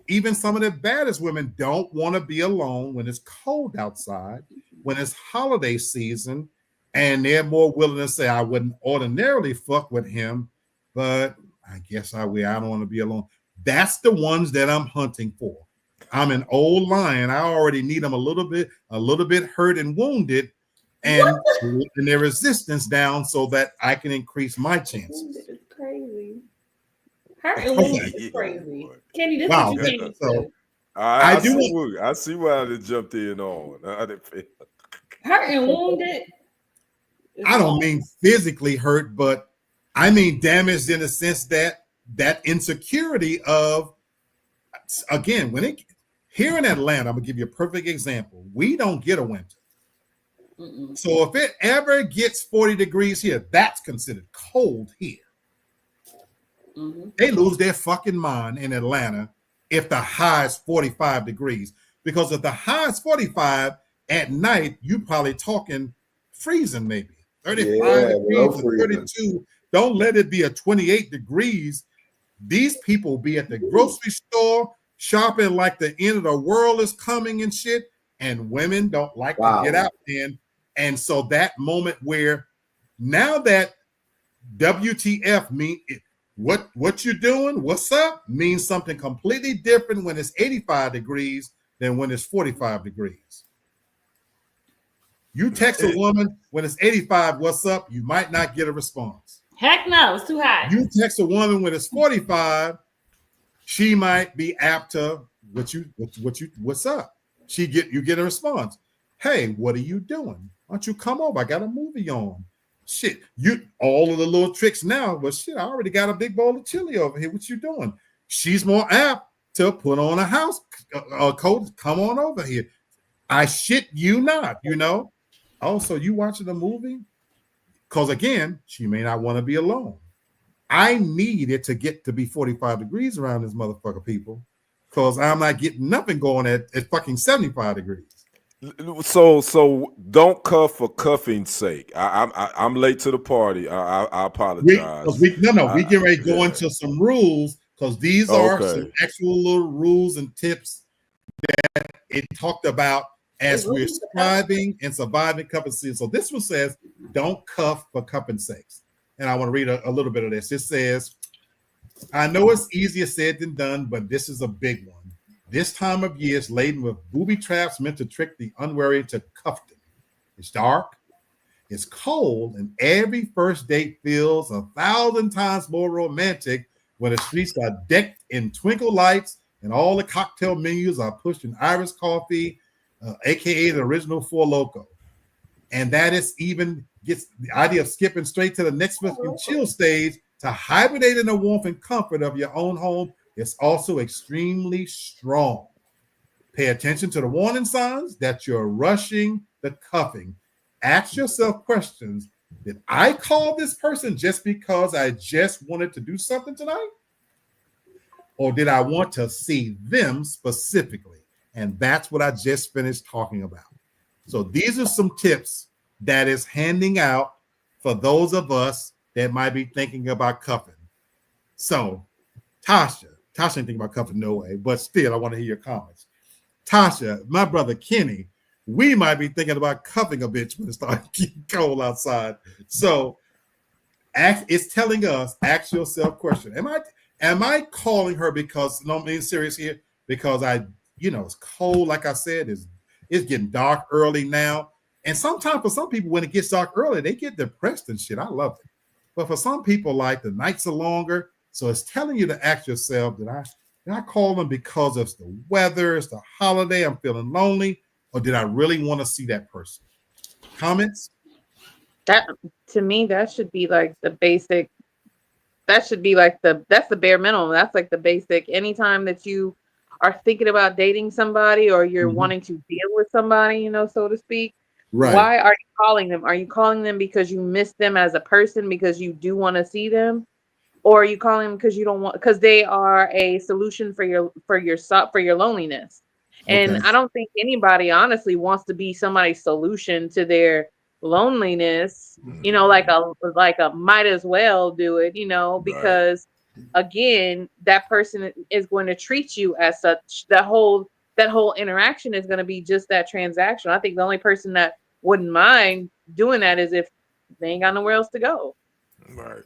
even some of the baddest women, don't want to be alone when it's cold outside, when it's holiday season, and they're more willing to say, I wouldn't ordinarily fuck with him, but I guess I will. I don't want to be alone. That's the ones that I'm hunting for. I'm an old lion. I already need them a little bit hurt and wounded, and their resistance down so that I can increase my chances. It's crazy. Hurt and wounded is crazy. Kenny, this is what you think. So, I see why I jumped in on. Hurt and wounded. I don't mean physically hurt, but I mean damaged in the sense that insecurity of, again, here in Atlanta, I'm gonna give you a perfect example. We don't get a winter. Mm-mm. So if it ever gets 40 degrees here, that's considered cold here. Mm-hmm. They lose their fucking mind in Atlanta if the high is 45 degrees. Because if the high is 45 at night, you probably talking freezing maybe. 35 degrees to 32. Don't let it be a 28 degrees. These people be at the grocery store shopping like the end of the world is coming and shit. And women don't like to get out then. And so that moment where now that WTF mean what you're doing, what's up, means something completely different when it's 85 degrees than when it's 45 degrees. You text a woman when it's 85, what's up? You might not get a response. Heck no, it's too hot. You text a woman when it's 45, she might be apt to what's up? You get a response. Hey, what are you doing? Why don't you come over? I got a movie on. Shit, all of the little tricks now, but shit, I already got a big bowl of chili over here. What you doing? She's more apt to put on a house coat. Come on over here. I shit you not, Also, you watching a movie? Because again, she may not want to be alone. I need it to get to be 45 degrees around this motherfucker, people, because I'm not getting nothing going at fucking 75 degrees. So don't cuff for cuffing's sake. I'm late to the party. I apologize. We get ready to go into some rules because these are some Okay. actual little rules and tips that it talked about as we're striving and surviving cuffing season. So this one says, don't cuff for cuffing sakes. And I want to read a little bit of this. It says, I know it's easier said than done, but this is a big one. This time of year is laden with booby traps meant to trick the unwary into cuffing. It's dark, it's cold, and every first date feels 1,000 times more romantic when the streets are decked in twinkle lights and all the cocktail menus are pushed in Irish coffee, aka the original Four Loko. And that is even gets the idea of skipping straight to the next chill stage to hibernate in the warmth and comfort of your own home is also extremely strong. Pay attention to the warning signs that you're rushing the cuffing. Ask yourself questions. Did I call this person just because I just wanted to do something tonight? Or did I want to see them specifically? And that's what I just finished talking about. So these are some tips that is handing out for those of us that might be thinking about cuffing. So Tasha ain't thinking about cuffing no way, but still I want to hear your comments. Tasha, my brother Kenny, we might be thinking about cuffing a bitch when it starts getting cold outside. So it's telling us, ask yourself question. Am I calling her because, no, I'm being serious here, because it's cold, like I said, it's getting dark early now. And sometimes for some people, when it gets dark early, they get depressed and shit. I love it. But for some people, like the nights are longer. So it's telling you to ask yourself, did I call them because it's the weather, it's the holiday, I'm feeling lonely, or did I really want to see that person? Comments? That, to me, that should be like the basic. That should be like that's the bare minimum. That's like the basic. Anytime that you are thinking about dating somebody or you're wanting to deal with somebody, so to speak, Right. Why are you calling them? Are you calling them because you miss them as a person, because you do want to see them? Or are you calling them because you don't want, because they are a solution for your loneliness? And Okay. I don't think anybody honestly wants to be somebody's solution to their loneliness, like a might as well do it, because again, that person is going to treat you as such. That whole interaction is going to be just that transaction. I think the only person that wouldn't mind doing that is if they ain't got nowhere else to go. Right.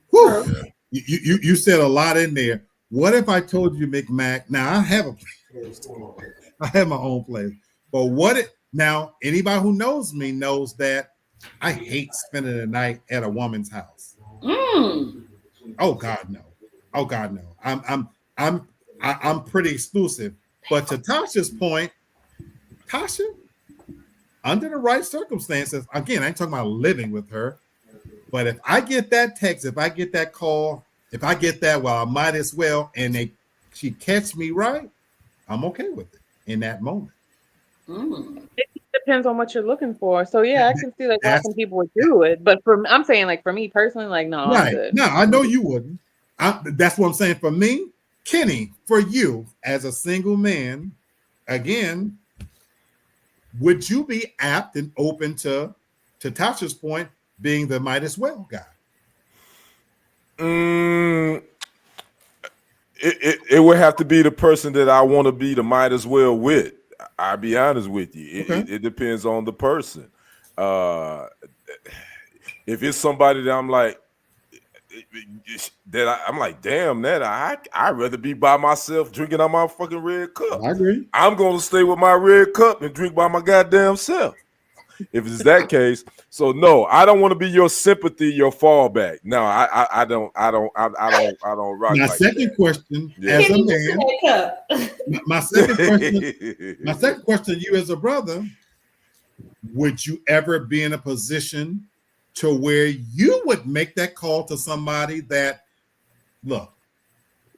Whew. You said a lot in there. What if I told you, McMack? Now I have a place. I have my own place. But now anybody who knows me knows that I hate spending the night at a woman's house. Oh God, no. Oh God, no. I'm pretty exclusive. But to Tasha's point, Tasha, under the right circumstances, again, I ain't talking about living with her. But if I get that text, if I get that call, if I get that, well, I might as well, and she catch me right, I'm okay with it in that moment. It depends on what you're looking for. So yeah, I can see like why some people would do it. But I'm saying like for me personally, like no, right. I'm good. No, I know you wouldn't. That's what I'm saying. For me, Kenny, for you as a single man, again, would you be apt and open to Tasha's point, being the might as well guy? It would have to be the person that I want to be the might as well with. I'll be honest with you. It depends on the person. If it's somebody that I'm like, I'm like, damn, that I'd rather be by myself drinking out my fucking red cup. I agree. I'm gonna stay with my red cup and drink by my goddamn self. If it's that case, so no, I don't want to be your sympathy, your fallback. No, I don't rock. My like second that. question, as a man, my second question to you as a brother, would you ever be in a position to where you would make that call to somebody that, look,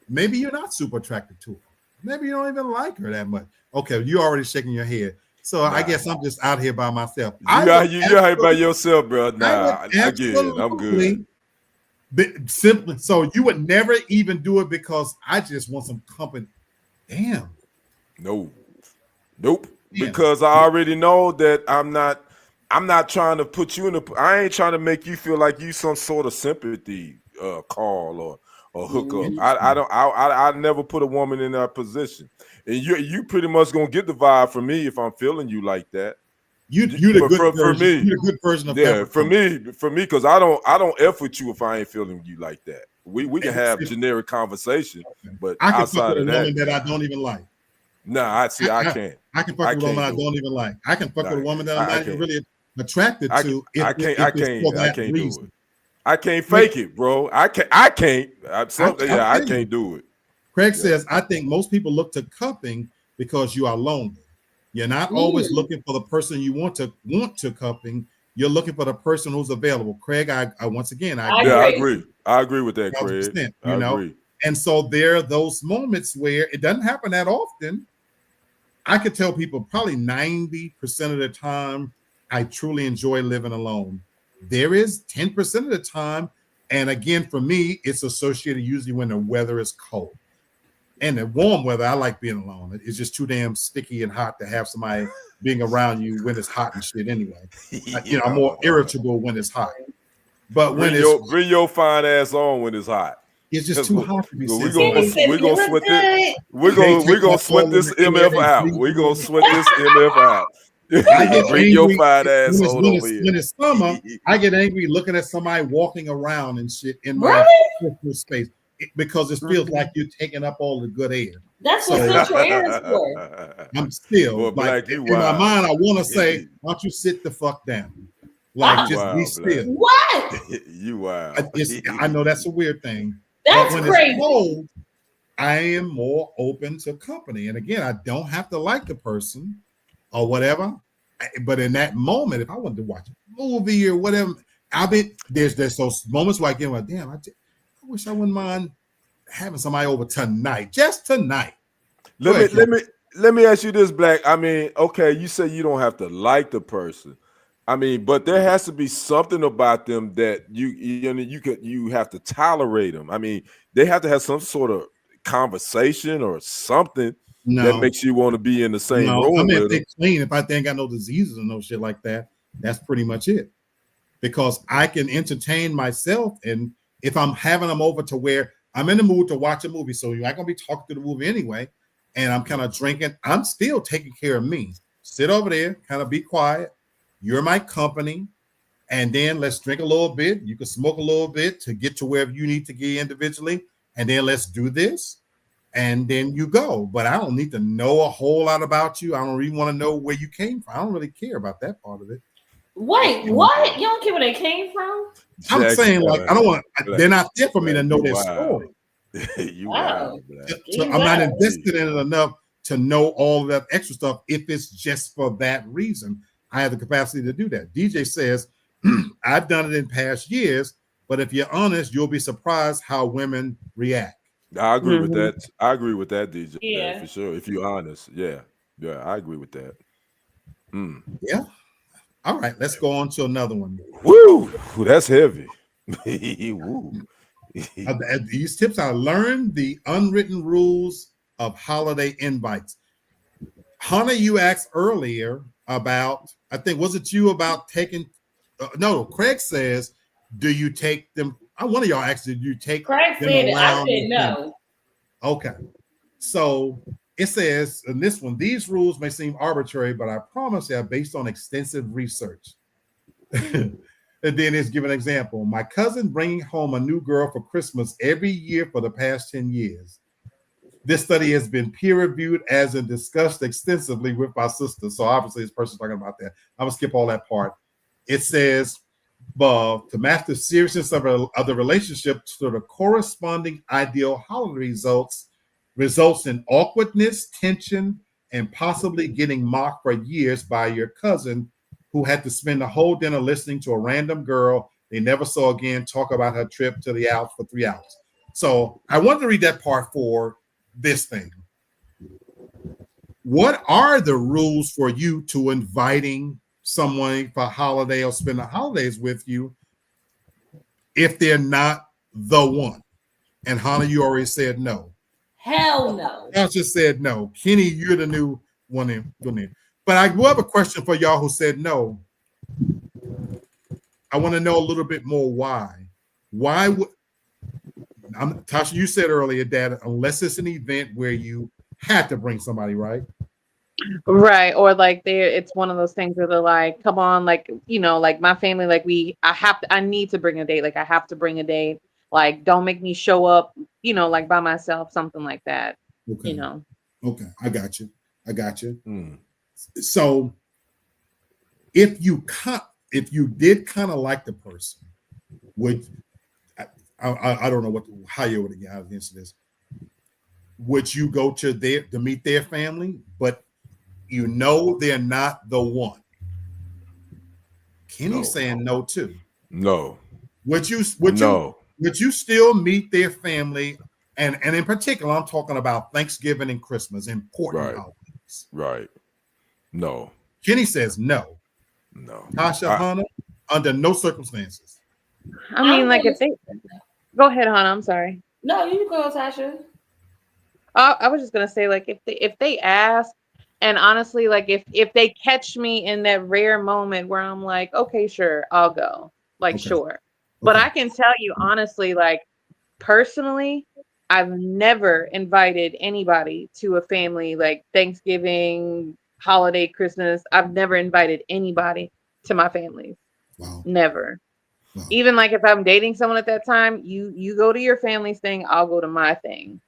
maybe you're not super attracted to her, maybe you don't even like her that much. Okay, you're already shaking your head. So I guess I'm just out here by myself. You're out here by yourself, bro. Nah, again, I'm good. Simply, so you would never even do it because I just want some company. Damn. No. Nope. because I already know that I'm not trying to put you in I ain't trying to make you feel like you some sort of sympathy call or hook up. I never put a woman in that position. And you pretty much gonna get the vibe from me if I'm feeling you like that. You the But good for version. me, You're the good version of yeah, Capricorn. for me, because I don't F with you if I ain't feeling you like that. We can have generic conversation, but I can fuck outside with of a woman that, that I don't even like. nah, I can't. I can fuck with a woman I don't even like. I can fuck with a woman that I'm not even really attracted to. I can't do reason. it. I can't fake it, bro. I can't. I can't do it. Craig says, I think most people look to cupping because you are lonely. You're not always looking for the person you want to cupping. You're looking for the person who's available. Craig, I once again, I agree. I agree with that, Craig. You know, agree. And so there are those moments where it doesn't happen that often. I could tell people probably 90% of the time, I truly enjoy living alone. There is 10% of the time, and again, for me, it's associated usually when the weather is cold. And the warm weather, I like being alone. It's just too damn sticky and hot to have somebody being around you when it's hot and shit anyway. You know, I'm more irritable when it's hot. But bring your fine ass on when it's hot. It's just too hot to be We're gonna sweat this. We're gonna sweat this MF out. We're gonna sweat this MF out. Bring your fine ass on over here. When it's summer, I get angry looking at somebody walking around and shit in my personal space because it feels like you're taking up all the good air. That's what Central Air is for. I'm still Boy, like Black, in my mind, I want to say, why don't you sit the fuck down? Like just be still. What? You wild. I know that's a weird thing. That's when crazy. It's cold, I am more open to company. And again, I don't have to like the person or whatever. But in that moment, if I wanted to watch a movie or whatever, there's those moments where I get like, damn, I wish I wouldn't mind having somebody over tonight, just tonight. Let me ask you this, Black. I mean, okay, you say you don't have to like the person. I mean, but there has to be something about them that you have to tolerate them. I mean, they have to have some sort of conversation or something that makes you want to be in the same room. I mean, with if they clean, if I think I got no diseases and no shit like that, that's pretty much it. Because I can entertain myself, and if I'm having them over to where I'm in the mood to watch a movie, so you're not gonna be talking to the movie anyway, and I'm kind of drinking, I'm still taking care of me. Sit over there, kind of be quiet. You're my company, and then let's drink a little bit. You can smoke a little bit to get to wherever you need to get individually, and then let's do this, and then you go. But I don't need to know a whole lot about you. I don't really want to know where you came from. I don't really care about that part of it. Wait, what? You don't care where they came from? I'm saying, like, I don't want. They're not there for me to know their story. Wild, so I'm not invested in it enough to know all of that extra stuff. If it's just for that reason, I have the capacity to do that. DJ says, I've done it in past years, but if you're honest, you'll be surprised how women react. I agree with that. I agree with that, DJ. Yeah, for sure. If you're honest, yeah, I agree with that. Yeah. All right, let's go on to another one. Woo, that's heavy. Woo. These tips are learn the unwritten rules of holiday invites. Hannah, you asked earlier about, I think, was it you about taking? No, Craig says, do you take them? One of y'all asked, did you take Craig them said around? I said no. Okay, so it says in this one, these rules may seem arbitrary, but I promise they are based on extensive research. And then it's given an example. My cousin bringing home a new girl for Christmas every year for the past 10 years. This study has been peer-reviewed as and discussed extensively with my sister. So obviously this person's talking about that. I'm gonna skip all that part. It says, to match the seriousness of the relationship to the corresponding ideal holiday results in awkwardness, tension, and possibly getting mocked for years by your cousin who had to spend the whole dinner listening to a random girl they never saw again talk about her trip to the Alps for 3 hours. So I wanted to read that part for this thing. What are the rules for you to inviting someone for a holiday or spend the holidays with you if they're not the one? And Hannah, you already said no. Hell no. I just said no. Kenny, you're the new one in. But I will have a question for y'all who said no. I want to know a little bit more why. Why would Tasha, you said earlier that unless it's an event where you had to bring somebody, right? Right. Or like it's one of those things where they're like, come on, like, like my family, like I need to bring a date. Like I have to bring a date. Like, don't make me show up, like by myself, something like that. Okay. Okay. I got you. Mm. So if you did kind of like the person, would I don't know how you would answer this. Would you go to meet their family, but they're not the one? Kenny's saying no too. No. Would you still meet their family? And in particular, I'm talking about Thanksgiving and Christmas, important holidays. Right. No. Kenny says no. No. Tasha, Hannah, under no circumstances. I mean, like if they go ahead, Hannah. I'm sorry. No, you go, Tasha. I was just gonna say, like, if they ask, and honestly, like if they catch me in that rare moment where I'm like, okay, sure, I'll go, like, sure. But I can tell you honestly, like, personally, I've never invited anybody to a family, like Thanksgiving, holiday, Christmas. I've never invited anybody to my family. Wow. Never. Wow. Even like if I'm dating someone at that time, you go to your family's thing, I'll go to my thing.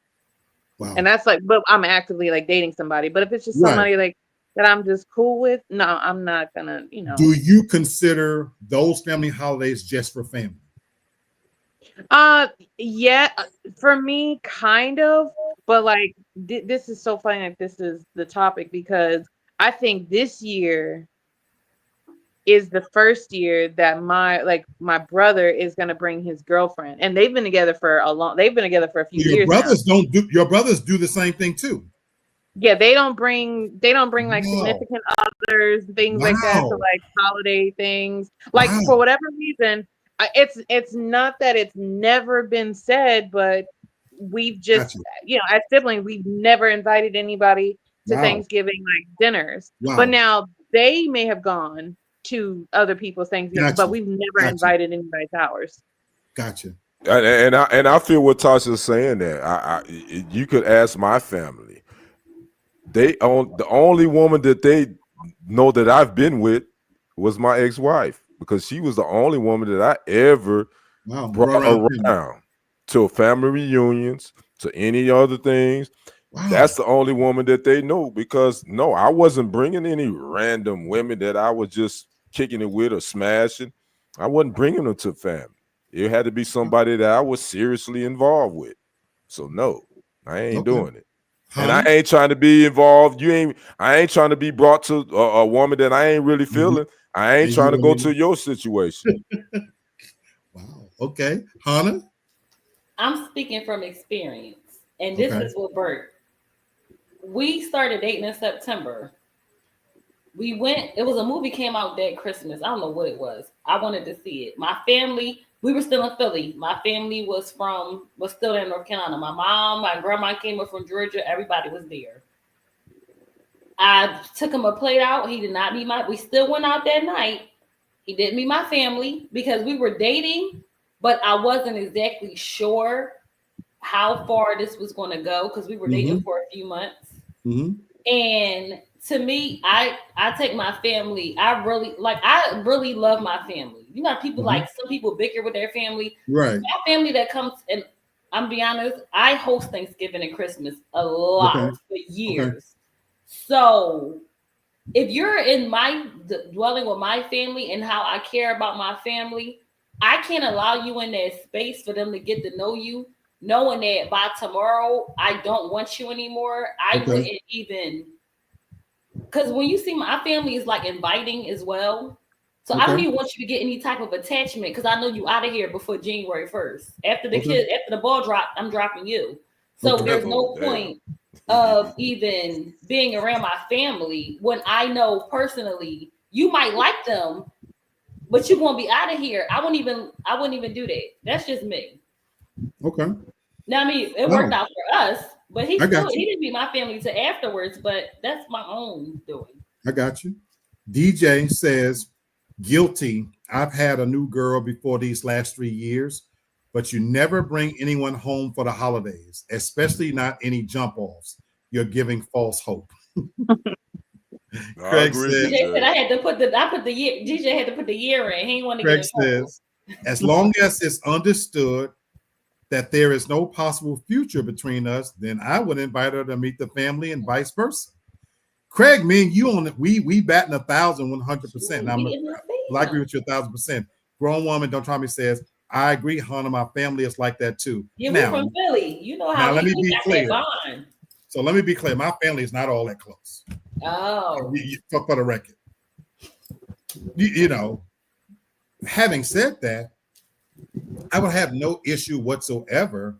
Wow. And that's like, but I'm actively like dating somebody. But if it's just somebody like that I'm just cool with, no, I'm not gonna, Do you consider those family holidays just for family? Yeah, for me, kind of. But like, this is so funny. Like, this is the topic because I think this year is the first year that my brother is gonna bring his girlfriend, and they've been together for a few years. Your brothers do the same thing too. Yeah, they don't bring like significant others, things like that, to like holiday things. Like for whatever reason, it's not that it's never been said, but we've just as siblings, we've never invited anybody to Thanksgiving like dinners. But now they may have gone to other people's Thanksgiving, but we've never invited anybody to ours. Gotcha. And I feel what Tasha's saying there. You could ask my family. The only woman that they know that I've been with was my ex-wife, because she was the only woman that I ever brought around to family reunions, to any other things. That's the only woman that they know, because no, I wasn't bringing any random women that I was just kicking it with or smashing. I wasn't bringing them to family. It had to be somebody that I was seriously involved with. So no, I ain't doing it. And I ain't trying to be involved. I ain't trying to be brought to a woman that I ain't really feeling. I ain't trying to go to your situation. Wow. Okay. Hannah? I'm speaking from experience. And this is what Bert. We started dating in September. It was a movie came out that Christmas. I don't know what it was. I wanted to see it. My family, we were still in Philly. My family was still in North Carolina. My mom, my grandma came up from Georgia. Everybody was there. I took him a plate out. He did not meet we still went out that night. He didn't meet my family because we were dating, but I wasn't exactly sure how far this was going to go because we were dating for a few months. And to me, I take my family. I really love my family. You know, people like some people bicker with their family. Right. My family that comes, and I'm be honest, I host Thanksgiving and Christmas a lot for years. So if you're in my dwelling with my family and how I care about my family, I can't allow you in that space for them to get to know you, knowing that by tomorrow I don't want you anymore. I wouldn't even, because when you see my family is like inviting as well. So I don't even want you to get any type of attachment because I know you out of here before January 1st. After the ball drop, I'm dropping you. So there's no point of even being around my family when I know personally you might like them, but you're gonna be out of here. I wouldn't even do that. That's just me. Okay. Now I mean it worked out for us, but he didn't meet my family till afterwards, but that's my own doing. I got you. DJ says, guilty. I've had a new girl before these last 3 years, but you never bring anyone home for the holidays, especially not any jump offs. You're giving false hope. I Craig agree, said, DJ said DJ. I put the year. DJ had to put the year in. He didn't want to get Craig in trouble. says, as long as it's understood that there is no possible future between us, then I would invite her to meet the family and vice versa. Craig, me and you on it, we batting 1,100%. And I agree with you 1,000%. Grown woman, don't try me, says, I agree, Hunter. My family is like that too. Yeah, we from Philly. You know how now let me we be got clear. that bond. So let me be clear. My family is not all that close. Oh. For the record. You know, having said that, I would have no issue whatsoever.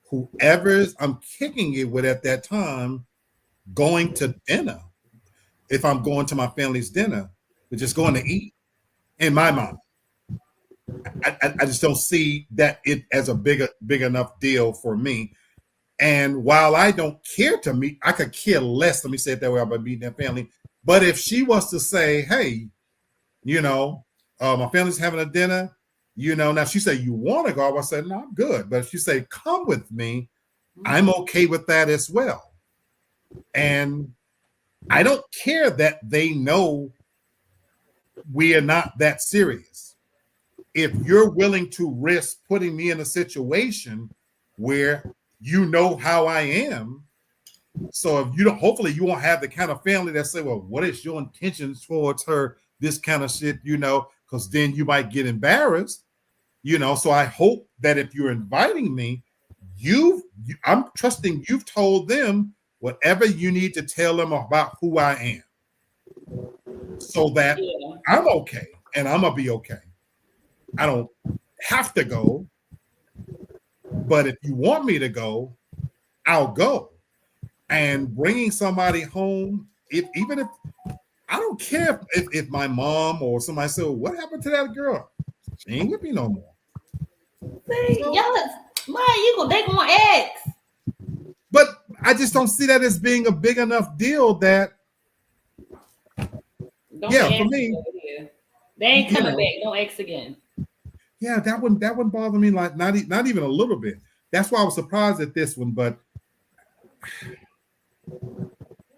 Whoever I'm kicking it with at that time, going to dinner. If I'm going to my family's dinner, we're just going to eat. In my mind, I just don't see that it as a big enough deal for me. And while I don't care to meet, I could care less. Let me say it that way about meeting that family. But if she was to say, "Hey, you know, my family's having a dinner," you know, now she said, "You want to go?" I would say, "No, I'm good." But if she say, "Come with me," I'm okay with that as well. And I don't care that they know we are not that serious. If you're willing to risk putting me in a situation where you know how I am, so if you don't, hopefully you won't have the kind of family that say, well, what is your intentions towards her? This kind of shit, you know, because then you might get embarrassed, you know. So I hope that if you're inviting me, I'm trusting you've told them whatever you need to tell them about who I am, so that I'm okay and I'm gonna be okay. I don't have to go, but if you want me to go, I'll go. And bringing somebody home, even if I don't care if my mom or somebody said, well, "What happened to that girl? She ain't with me no more." See, y'all, they gonna ask. But I just don't see that as being a big enough deal that. Don't for me, they ain't coming back. Don't ask again. Yeah, that wouldn't bother me like not even a little bit. That's why I was surprised at this one, but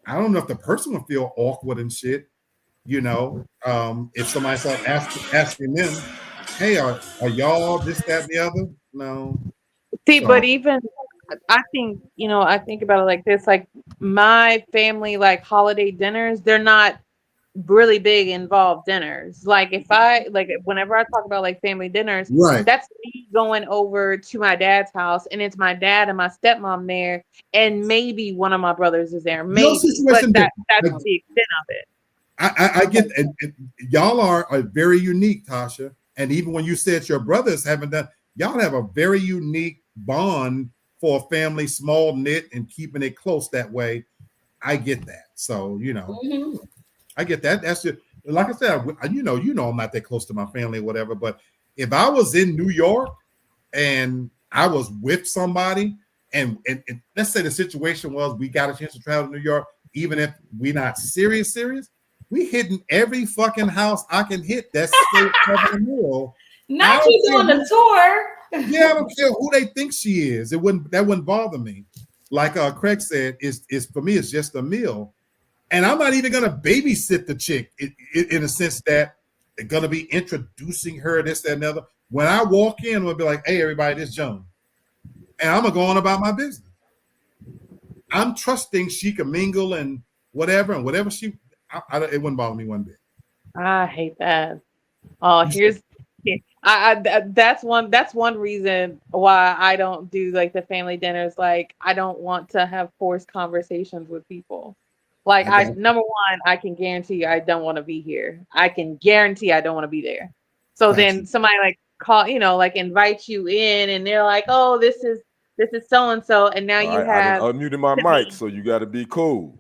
I don't know if the person would feel awkward and shit. You know, if somebody started asking them, "Hey, are y'all this, that, and the other?" No. See, but even I think, I think about it like this, like my family, like holiday dinners, they're not really big involved dinners. Like whenever I talk about like family dinners, right, that's me going over to my dad's house and it's my dad and my stepmom there and maybe one of my brothers is there, maybe, but that's the extent of it. I get, and y'all are very unique, Tasha. And even when you said your brothers haven't done, y'all have a very unique bond for a family, small knit, and keeping it close that way. I get that. So I get that. That's just like I said. You know, I'm not that close to my family or whatever. But if I was in New York and I was with somebody, and let's say the situation was we got a chance to travel to New York, even if we're not serious. We hitting every fucking house I can hit. That's straight over the world. Not you doing the tour. Yeah, I don't care who they think she is. That wouldn't bother me. Like Craig said, is for me, it's just a meal. And I'm not even gonna babysit the chick in a sense that they're gonna be introducing her, this, that, and the other. When I walk in, we'll be like, "Hey, everybody, this is Joan," and I'm gonna go on about my business. I'm trusting she can mingle and whatever she. It wouldn't bother me one bit. I hate that. Oh, that's one reason why I don't do like the family dinners. Like I don't want to have forced conversations with people. Like number one, I can guarantee you I don't want to be here. I can guarantee I don't want to be there. So then somebody like call, like invite you in and they're like, "Oh, this is so and so," and now you have I unmuted my mic, so you got to be cool.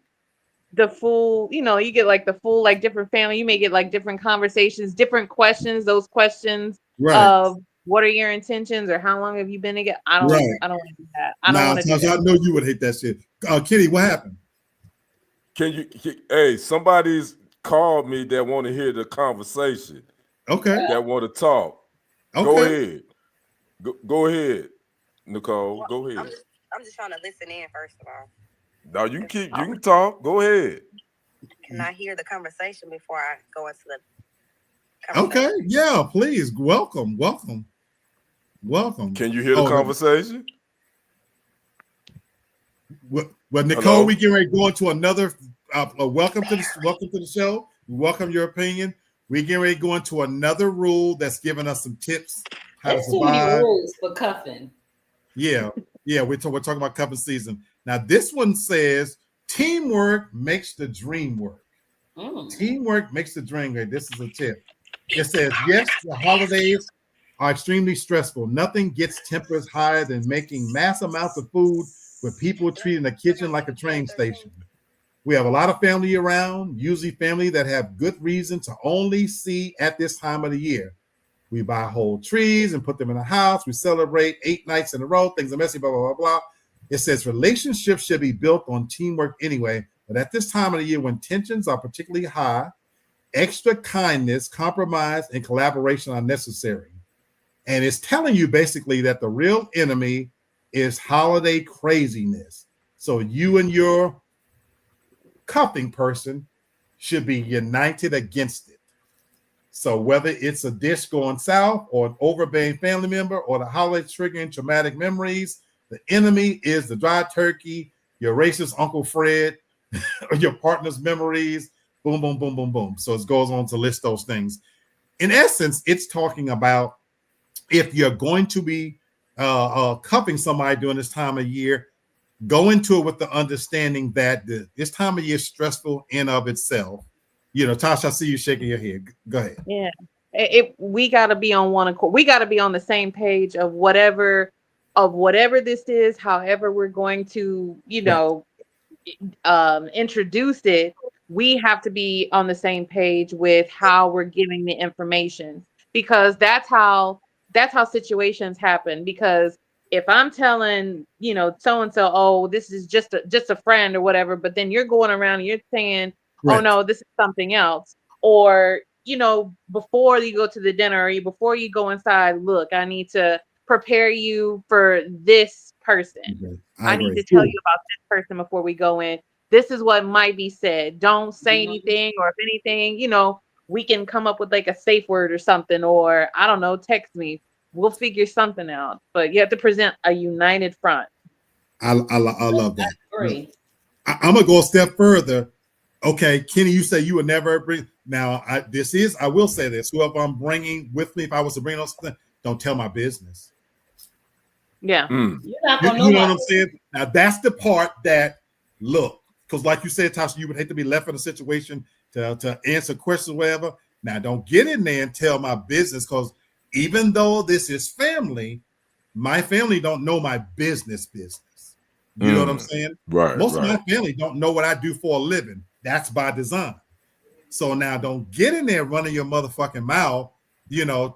The full, you get like the full, like different family. You may get like different conversations, different questions. Those questions of what are your intentions or how long have you been together? I don't want to do that. I don't want to do that. I know you would hate that shit. Kitty, what happened? Hey, somebody's called me that want to hear the conversation. Okay. That want to talk. Okay. Go ahead. Go ahead, Nicole. Well, go ahead. I'm just trying to listen in first of all. No, you can talk. Go ahead. Can I hear the conversation before I go into the conversation? Okay. Yeah, please. Welcome. Can you hear the conversation? Well, Nicole, Hello? we get ready to go into another welcome to the show. We welcome your opinion. We get ready to go into another rule that's giving us some tips how There's to too many survive. rules for cuffing. Yeah, we're talking about cuffing season. Now, this one says teamwork makes the dream work. Teamwork makes the dream work. This is a tip. It says, yes, the holidays are extremely stressful. Nothing gets tempers higher than making mass amounts of food with people treating the kitchen like a train station. We have a lot of family around, usually family that have good reason to only see at this time of the year. We buy whole trees and put them in the house. We celebrate 8 nights in a row. Things are messy, blah, blah, blah, blah. It says relationships should be built on teamwork anyway. But at this time of the year, when tensions are particularly high, extra kindness, compromise, and collaboration are necessary. And it's telling you basically that the real enemy is holiday craziness. So you and your cuffing person should be united against it. So whether it's a dish going south or an overbearing family member or the holiday triggering traumatic memories, the enemy is the dry turkey, your racist Uncle Fred, or your partner's memories, boom, boom, boom, boom, boom. So it goes on to list those things. In essence, it's talking about if you're going to be cuffing somebody during this time of year, go into it with the understanding that this time of year is stressful in of itself. You know, Tasha, I see you shaking your head. Go ahead. Yeah. We got to be on one accord. We got to be on the same page of whatever this is, however we're going to, introduce it. We have to be on the same page with how we're giving the information, because that's how situations happen. Because if I'm telling, so and so, oh, this is just a friend or whatever, but then you're going around and you're saying, Right. oh no, this is something else. Or, before you go to the dinner or before you go inside, look, I need to prepare you for this person. Okay. I need to tell you about this person before we go in. This is what might be said. Don't say anything, or if anything, we can come up with like a safe word or something, or I don't know, text me. We'll figure something out. But you have to present a united front. I love that. Agree. I'm gonna go a step further. Okay, Kenny, you say you would never bring. Now, I will say this: whoever I'm bringing with me, if I was to bring on something, don't tell my business. Yeah, You're not gonna You know what I'm saying? Now, that's the part that look, because like you said, Tasha, you would hate to be left in a situation to answer questions, whatever. Now, don't get in there and tell my business, because even though this is family, my family don't know my business. You know what I'm saying? Right. Most of my family don't know what I do for a living. That's by design. So now don't get in there running your motherfucking mouth,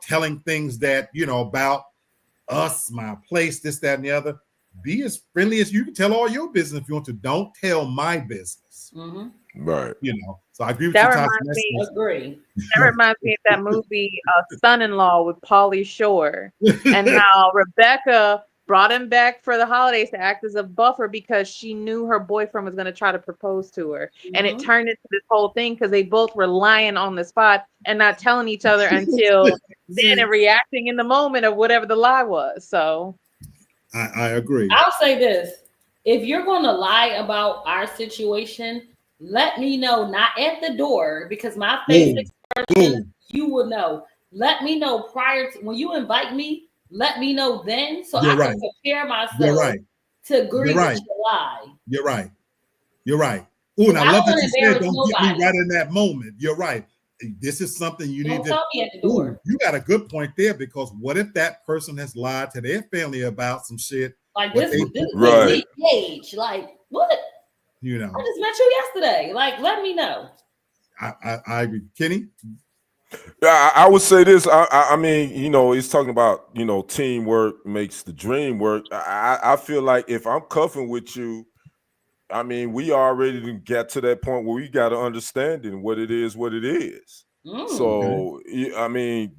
telling things that, about us, my place, this, that, and the other. Be as friendly as you can. Tell all your business if you want to. Don't tell my business. Right. So I agree with that you, reminds me. Agree. That reminds me of that movie, Son-in-Law, with Pauly Shore, and how Rebecca brought him back for the holidays to act as a buffer because she knew her boyfriend was going to try to propose to her. And it turned into this whole thing because they both were lying on the spot and not telling each other until then and reacting in the moment of whatever the lie was. So I agree. I'll say this. If you're going to lie about our situation, let me know, not at the door, because my face expression, you will know. Let me know prior to when you invite me. Let me know then, so I can prepare myself to greet with your lie. You're right. Oh, and I love that you said don't get me right in that moment. You're right. This is something you need to tell me at the door. Ooh, you got a good point there, because what if that person has lied to their family about some shit? Like this right. age. Like what? I just met you yesterday. Like, let me know. I agree. Kenny? I would say this. I mean, it's talking about, teamwork makes the dream work. I feel like if I'm cuffing with you, I mean, we already got to that point where we got to understand what it is, what it is. So, I mean,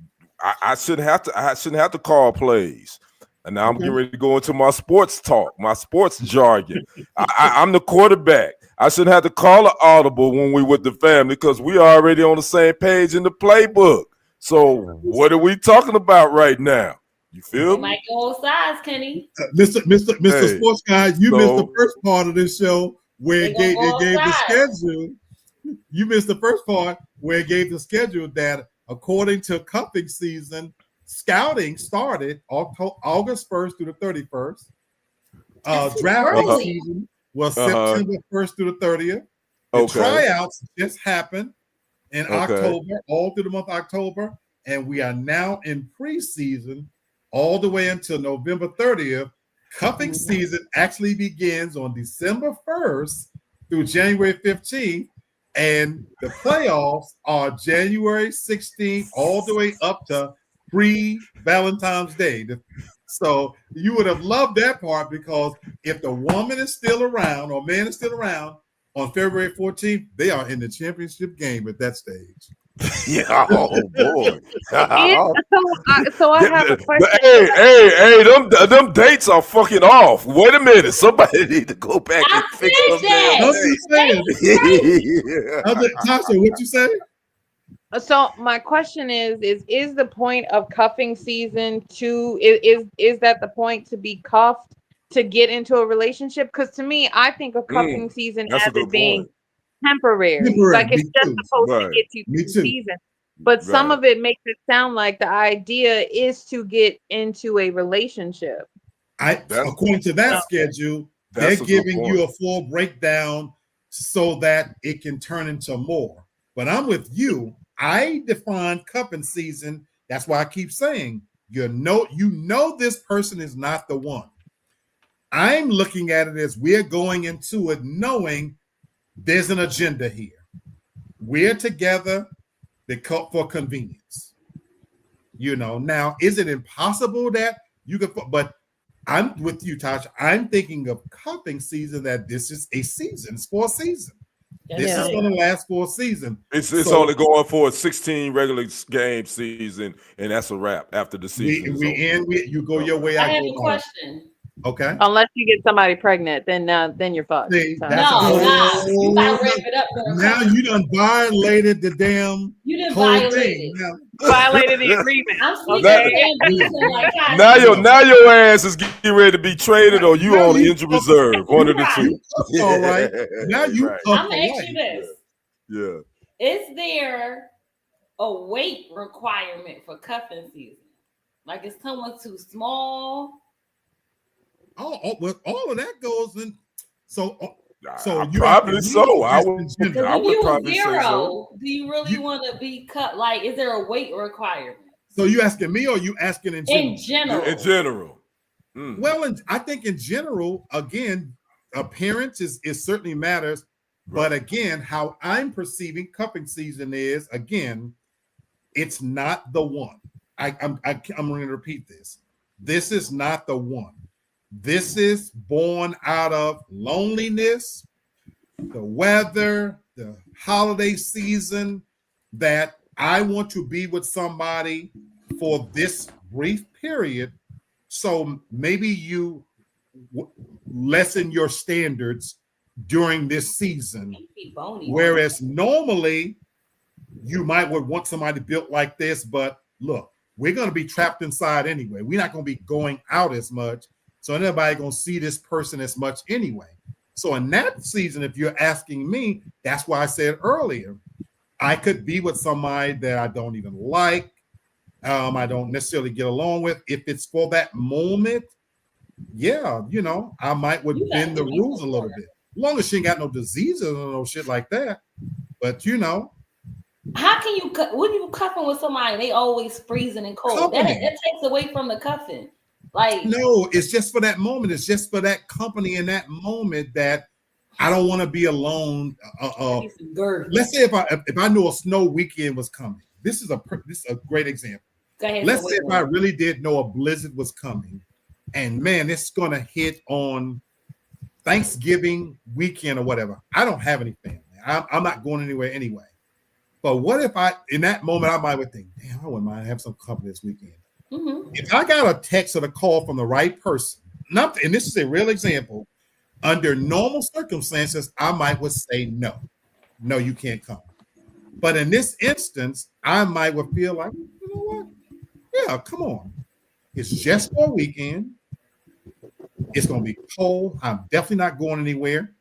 I shouldn't have to. I shouldn't have to call plays. And now I'm getting ready to go into my sports talk, my sports jargon. I'm the quarterback. I shouldn't have to call an audible when we with the family because we already on the same page in the playbook. So what are we talking about right now? You feel me? Might go sides, Kenny. Mr. Sports Guy, you missed the first part of this show where it gave the schedule. You missed the first part where it gave the schedule that according to cuffing season, scouting started August 1st through the 31st. Drafting season was September 1st through the 30th. The tryouts just happened in October, all through the month of October, and we are now in preseason all the way until November 30th. Cuffing season actually begins on December 1st through January 15th, and the playoffs are January 16th all the way up to pre-Valentine's Day. So you would have loved that part because if the woman is still around or man is still around on February 14th, they are in the championship game at that stage. Yeah, oh boy. So I have a question. Hey, them dates are fucking off. Wait a minute. Somebody need to go back and fix them. Tasha, what you say? So my question is the point of cuffing season is that the point to be cuffed to get into a relationship? Because to me, I think of cuffing season as it being temporary. Like it's just supposed to get you through the season. But some of it makes it sound like the idea is to get into a relationship. According to that schedule, they're giving you a full breakdown so that it can turn into more. But I'm with you. I define cuffing season. That's why I keep saying you know this person is not the one. I'm looking at it as we're going into it knowing there's an agenda here. We're together for convenience. Now, is it impossible that you could, but I'm with you, Tasha. I'm thinking of cuffing season that this is a season. It's for a season. This is going to last for a season. It's only going for a 16 regular game season, and that's a wrap after the season. You go your way. I have a question. Okay. Unless you get somebody pregnant, then you're fucked. You gotta wrap it up. Now you done violated the damn. You done violated. Violated the agreement. Now your ass is getting ready to be traded, or you on the injured reserve. One of the two. All right. Now you. I'm gonna ask you this. Yeah. Is there a weight requirement for cuffing season? Like, is someone too small? Well, all of that goes in. So you probably so. I would probably say so. Do you really want to be cut? Like, is there a weight requirement? So you asking me, or you asking in general? In general. Well, I think in general, again, appearance is certainly matters. But again, how I'm perceiving cuffing season is, again, it's not the one. I'm going to repeat this. This is not the one. This is born out of loneliness, the weather, the holiday season, that I want to be with somebody for this brief period. So maybe you lessen your standards during this season. Whereas normally you might would want somebody built like this, but look, we're going to be trapped inside anyway. We're not going to be going out as much. So nobody going to see this person as much anyway. So in that season, if you're asking me, that's why I said earlier, I could be with somebody that I don't even like. I don't necessarily get along with. If it's for that moment, I might would bend the rules a little bit. As long as she ain't got no diseases or no shit like that. But how can you when you cuffing with somebody, they always freezing and cold. That takes away from the cuffing. Like, no, it's just for that moment. It's just for that company in that moment that I don't want to be alone. Let's say if I knew a snow weekend was coming. This is a great example. Let's say if I really did know a blizzard was coming, and man, it's gonna hit on Thanksgiving weekend or whatever. I don't have any family. I'm not going anywhere anyway. But what if in that moment, I might would think, damn, I wouldn't mind having some company this weekend. Mm-hmm. If I got a text or a call from the right person, and this is a real example, under normal circumstances, I might would say no, you can't come. But in this instance, I might would feel like, you know what? Yeah, come on. It's just for a weekend. It's going to be cold. I'm definitely not going anywhere.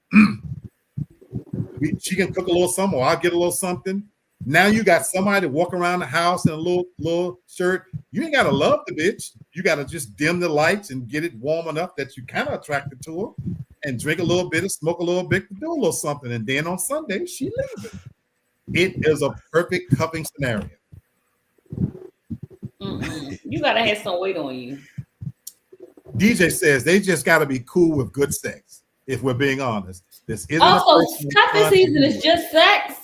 She can cook a little something, or I'll get a little something. Now you got somebody to walk around the house in a little shirt. You ain't got to love the bitch. You got to just dim the lights and get it warm enough that you kind of attracted to her, and drink a little bit and smoke a little bit to do a little something. And then on Sunday, she leaves. It is a perfect cuffing scenario. You got to have some weight on you. DJ says they just got to be cool with good sex. If we're being honest, this isn't. Also, cuffing season is just sex.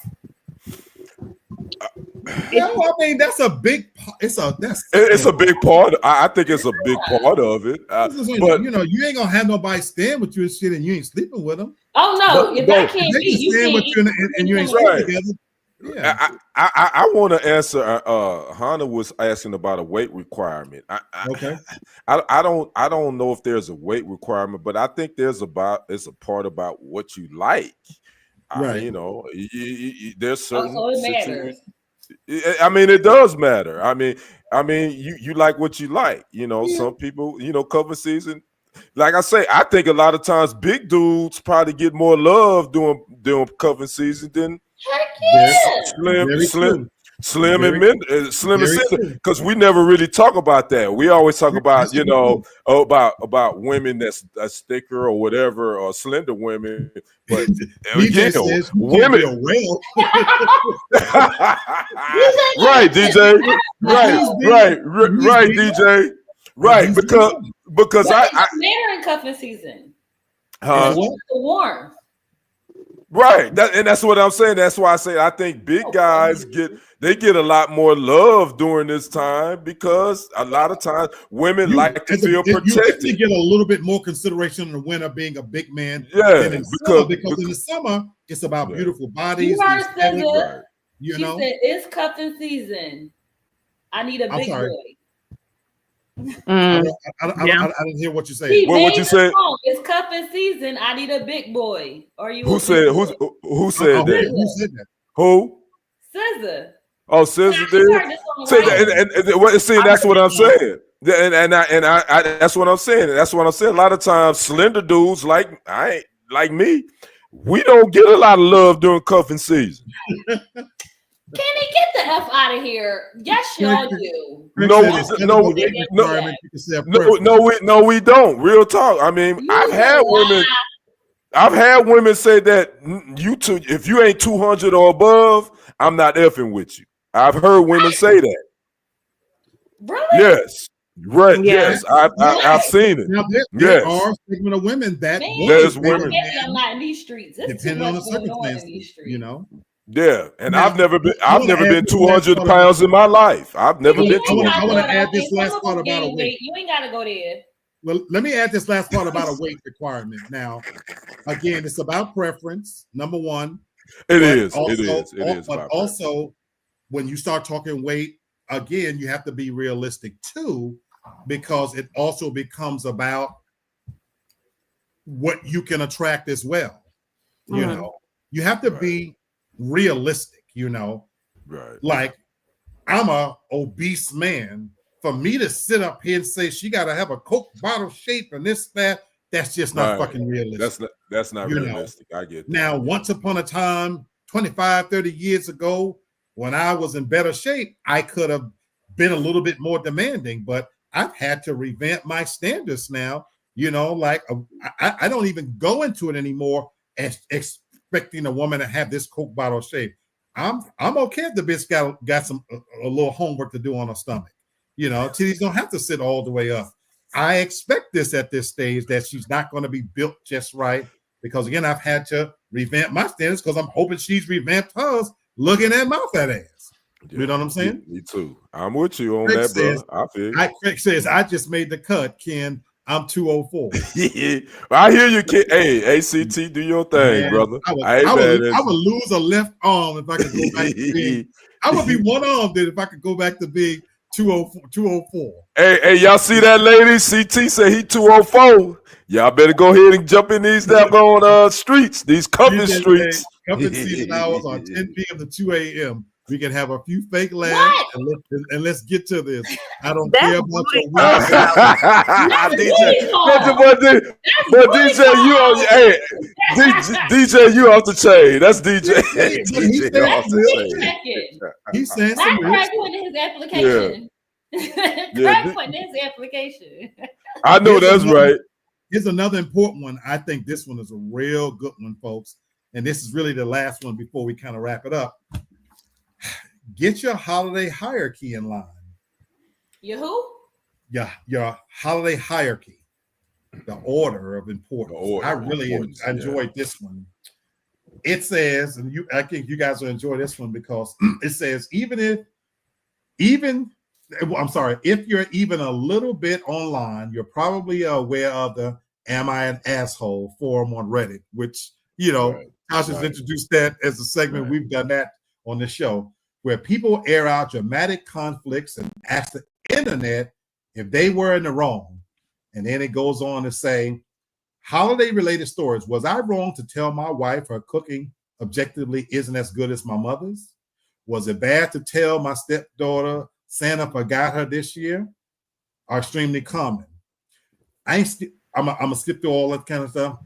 I mean that's a big. It's a big part. I think it's a big part of it. But you ain't gonna have nobody stand with you and shit, and you ain't sleeping with them. Oh no, if that can't be, you stand with you and you ain't sleeping together. Yeah. I want to answer. Hannah was asking about a weight requirement. Okay. I don't know if there's a weight requirement, but I think it's a part about what you like. Right. There's certain. So it matters. I mean, it does matter. I mean, you like what you like. Some people, cover season. Like I say, I think a lot of times big dudes probably get more love doing cover season than slim and men, slim and slender, because we never really talk about that. We always talk about about women that's thicker or whatever, or slender women. But women, right, DJ, right, DJ, right, because I they're in cuffing season. The warmth. Right, that's what I'm saying. That's why I say I think big guys get a lot more love during this time, because a lot of times women like to feel protected. You get a little bit more consideration in the winter being a big man. Yeah, than in summer, because in the summer it's about beautiful bodies. You heard SZA. She said it's cuffing season. I need a big boy. I didn't hear what you said. What you said? It's cuffing season. I need a big boy. Are you? Who said that? Who said that? Who? SZA. Oh, SZA did. See, that's what I'm saying. And I that's what I'm saying. That's what I'm saying. A lot of times, slender dudes like me, we don't get a lot of love during cuffing season. Kenny, get the F out of here. Yes, y'all do. No, we don't. Real talk. I mean, I've had women say that if you ain't 200 or above, I'm not effing with you. I've heard women say that. Really? Yes. Right. Yeah. Yes. I've seen it. Now, there are a segment of women that there's women. I'm not in these streets. Depending on the circumstances, Yeah, and now, I've never been 200 pounds in my life. I've never been 200. I want to add this last part about a weight. You ain't got to go there. Well, let me add this last part about a weight requirement. Now, again, it's about preference. Number one, it is. But also, when you start talking weight, again, you have to be realistic too, because it also becomes about what you can attract as well. You have to be realistic, right? Like, I'm a obese man. For me to sit up here and say she got to have a Coke bottle shape and that's just not fucking realistic. That's not realistic. I get that. Now, once upon a time, 25, 30 years ago, when I was in better shape, I could have been a little bit more demanding, but I've had to revamp my standards now. Like I don't even go into it anymore as expecting a woman to have this Coke bottle shape. I'm okay if the bitch got a little homework to do on her stomach. Titties don't have to sit all the way up. I expect this at this stage, that she's not going to be built just right, because again, I've had to revamp my standards because I'm hoping she's revamped hers looking at my fat ass. You know what I'm saying? Me too. I'm with you on Craig that, brother. I feel. Craig says, I just made the cut, Ken. I'm 204. I hear you, kid. Hey, ACT, do your thing, Man, brother. I would lose a left arm if I could go back to being. I would be one armed if I could go back to being 204. Hey, y'all see that lady? CT said he 204. Y'all better go ahead and jump in these doggone streets, these cuffing streets. Cuffing season hours are 10 p.m. to 2 a.m. We can have a few fake laughs and let's get to this. I don't care about your DJ, you on hey, DJ, you off the chain. That's DJ. DJ off the chain. He's saying some Craig put in his application. Craig put in his application. I know that's right. Here's another important one. I think this one is a real good one, folks. And this is really the last one before we kind of wrap it up. Get your holiday hierarchy in line. Your who? Your holiday hierarchy, the order of importance. I really enjoyed this one. It says, and I think you guys will enjoy this one because it says, if you're even a little bit online, you're probably aware of the "Am I an Asshole" forum on Reddit, which Tasha's introduced that as a segment. We've done that on the show, where people air out dramatic conflicts and ask the internet if they were in the wrong. And then it goes on to say, holiday-related stories. Was I wrong to tell my wife her cooking objectively isn't as good as my mother's? Was it bad to tell my stepdaughter Santa forgot her this year? Are extremely common. I'm gonna skip through all that kind of stuff.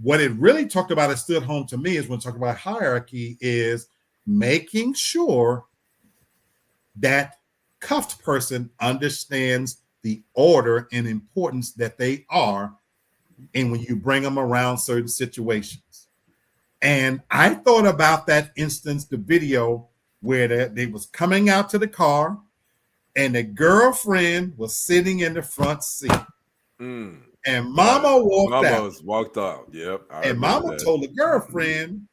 What it really talked about, it stood home to me, is when talking about hierarchy, is making sure that cuffed person understands the order and importance that they are, and when you bring them around certain situations. And I thought about that instance, the video where they was coming out to the car and the girlfriend was sitting in the front seat. And Mama walked out. Yep. And Mama told the girlfriend,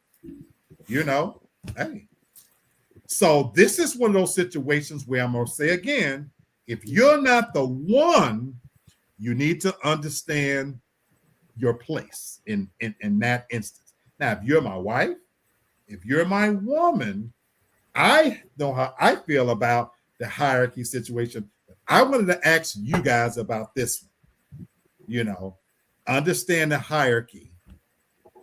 hey. So this is one of those situations where I'm going to say again, if you're not the one, you need to understand your place in that instance. Now, if you're my wife, if you're my woman, I know how I feel about the hierarchy situation. I wanted to ask you guys about this one. Understand the hierarchy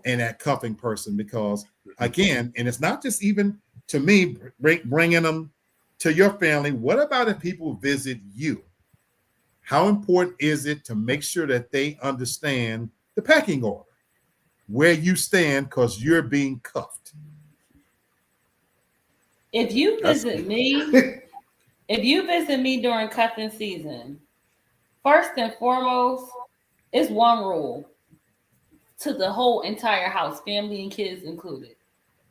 and that cuffing person, because again, and it's not just even to me bringing them to your family. What about if people visit you? How important is it to make sure that they understand the packing order, where you stand, because you're being cuffed? If you visit me during cuffing season, first and foremost, it's one rule to the whole entire house, family and kids included.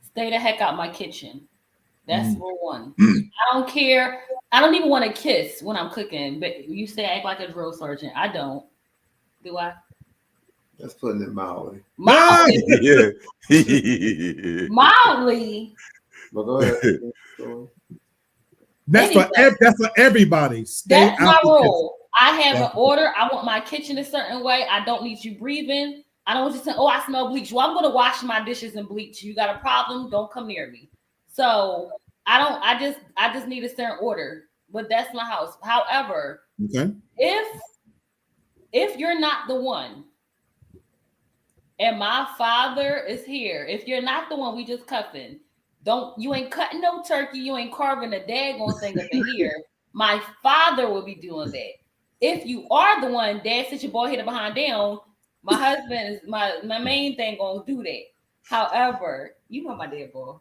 Stay the heck out my kitchen. That's rule one. I don't care. I don't even want to kiss when I'm cooking, but you say act like a drill sergeant. I don't. Do I? That's putting it mildly. Mildly. Yeah. Mildly. But go ahead. That's for everybody. That's my rule. I have an order. I want my kitchen a certain way. I don't need you breathing. I don't want you saying, "Oh, I smell bleach." Well, I'm going to wash my dishes and bleach. You got a problem? Don't come near me. So I just need a certain order. But that's my house. However, if you're not the one, and my father is here, if you're not the one, we just cuffing. You ain't cutting no turkey. You ain't carving a daggone thing up in here. My father will be doing that. If you are the one, Dad, sit your boy head behind down. My husband is my main thing gonna do that. However, you know my dad, boy.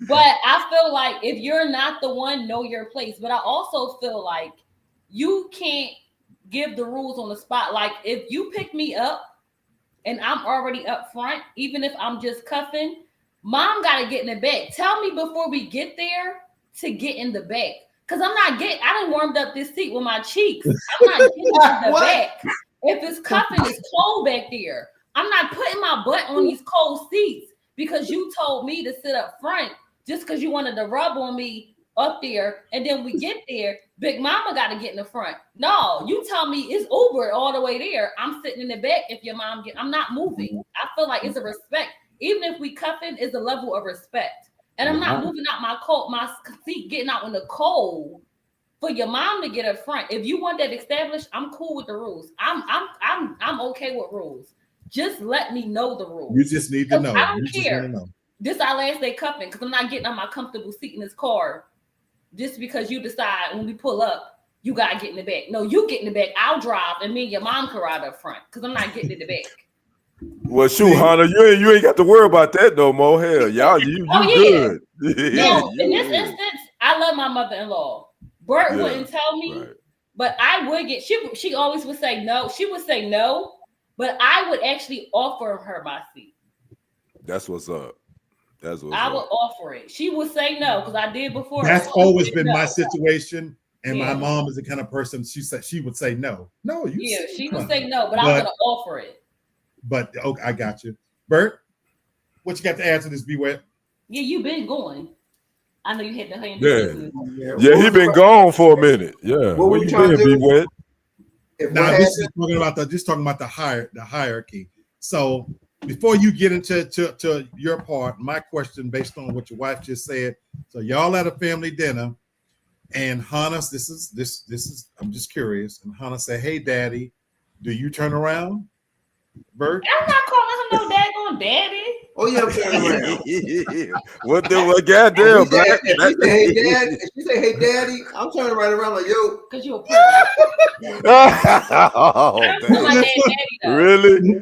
But I feel like if you're not the one, know your place. But I also feel like you can't give the rules on the spot. Like if you pick me up and I'm already up front, even if I'm just cuffing, Mom gotta get in the back. Tell me before we get there to get in the back. Because I done warmed up this seat with my cheeks. I'm not getting in the back. If it's cuffing, it's cold back there. I'm not putting my butt on these cold seats because you told me to sit up front just because you wanted to rub on me up there, and then we get there, Big Mama got to get in the front. No, you tell me it's Uber all the way there. I'm sitting in the back. If your mom get, I'm not moving. I feel like it's a respect. Even if we cuffing, it's a level of respect. And I'm not moving out my seat, getting out in the cold for your mom to get up front. If you want that established, I'm cool with the rules. I'm okay with rules. Just let me know the rules. You just need to know. I don't care. This our last day cuffing because I'm not getting on my comfortable seat in this car just because you decide when we pull up, you gotta get in the back. No, you get in the back. I'll drive, and me and your mom can ride up front because I'm not getting in the back. Well, shoot, Hannah, you ain't got to worry about that no more. Hell, y'all, you good. No, in this instance, I love my mother-in-law. Bert wouldn't tell me, but I would get. She always would say no. She would say no, but I would actually offer her my seat. That's what's up. That's what I would offer it. She would say no because I did before. That's always been my situation. And my mom is the kind of person she would say no. No, she would say no, but I'm gonna offer it. But I got you. Bert, what you got to add to this, Be Wet? Yeah, you've been going. I know you had the hand. Yeah, he been gone for a minute. Yeah. What you been, Be Wet? Now this is talking about the hierarchy. So before you get into to your part, my question based on what your wife just said. So y'all at a family dinner, and Hannah, this is I'm just curious. And Hannah said, "Hey, Daddy, do you turn around?" Bert? I'm not calling him no daggone daddy. Oh yeah, I'm turning around. What goddamn? If she say, "Hey, Daddy," I'm turning right around like, "Yo," because you're a parent. Really?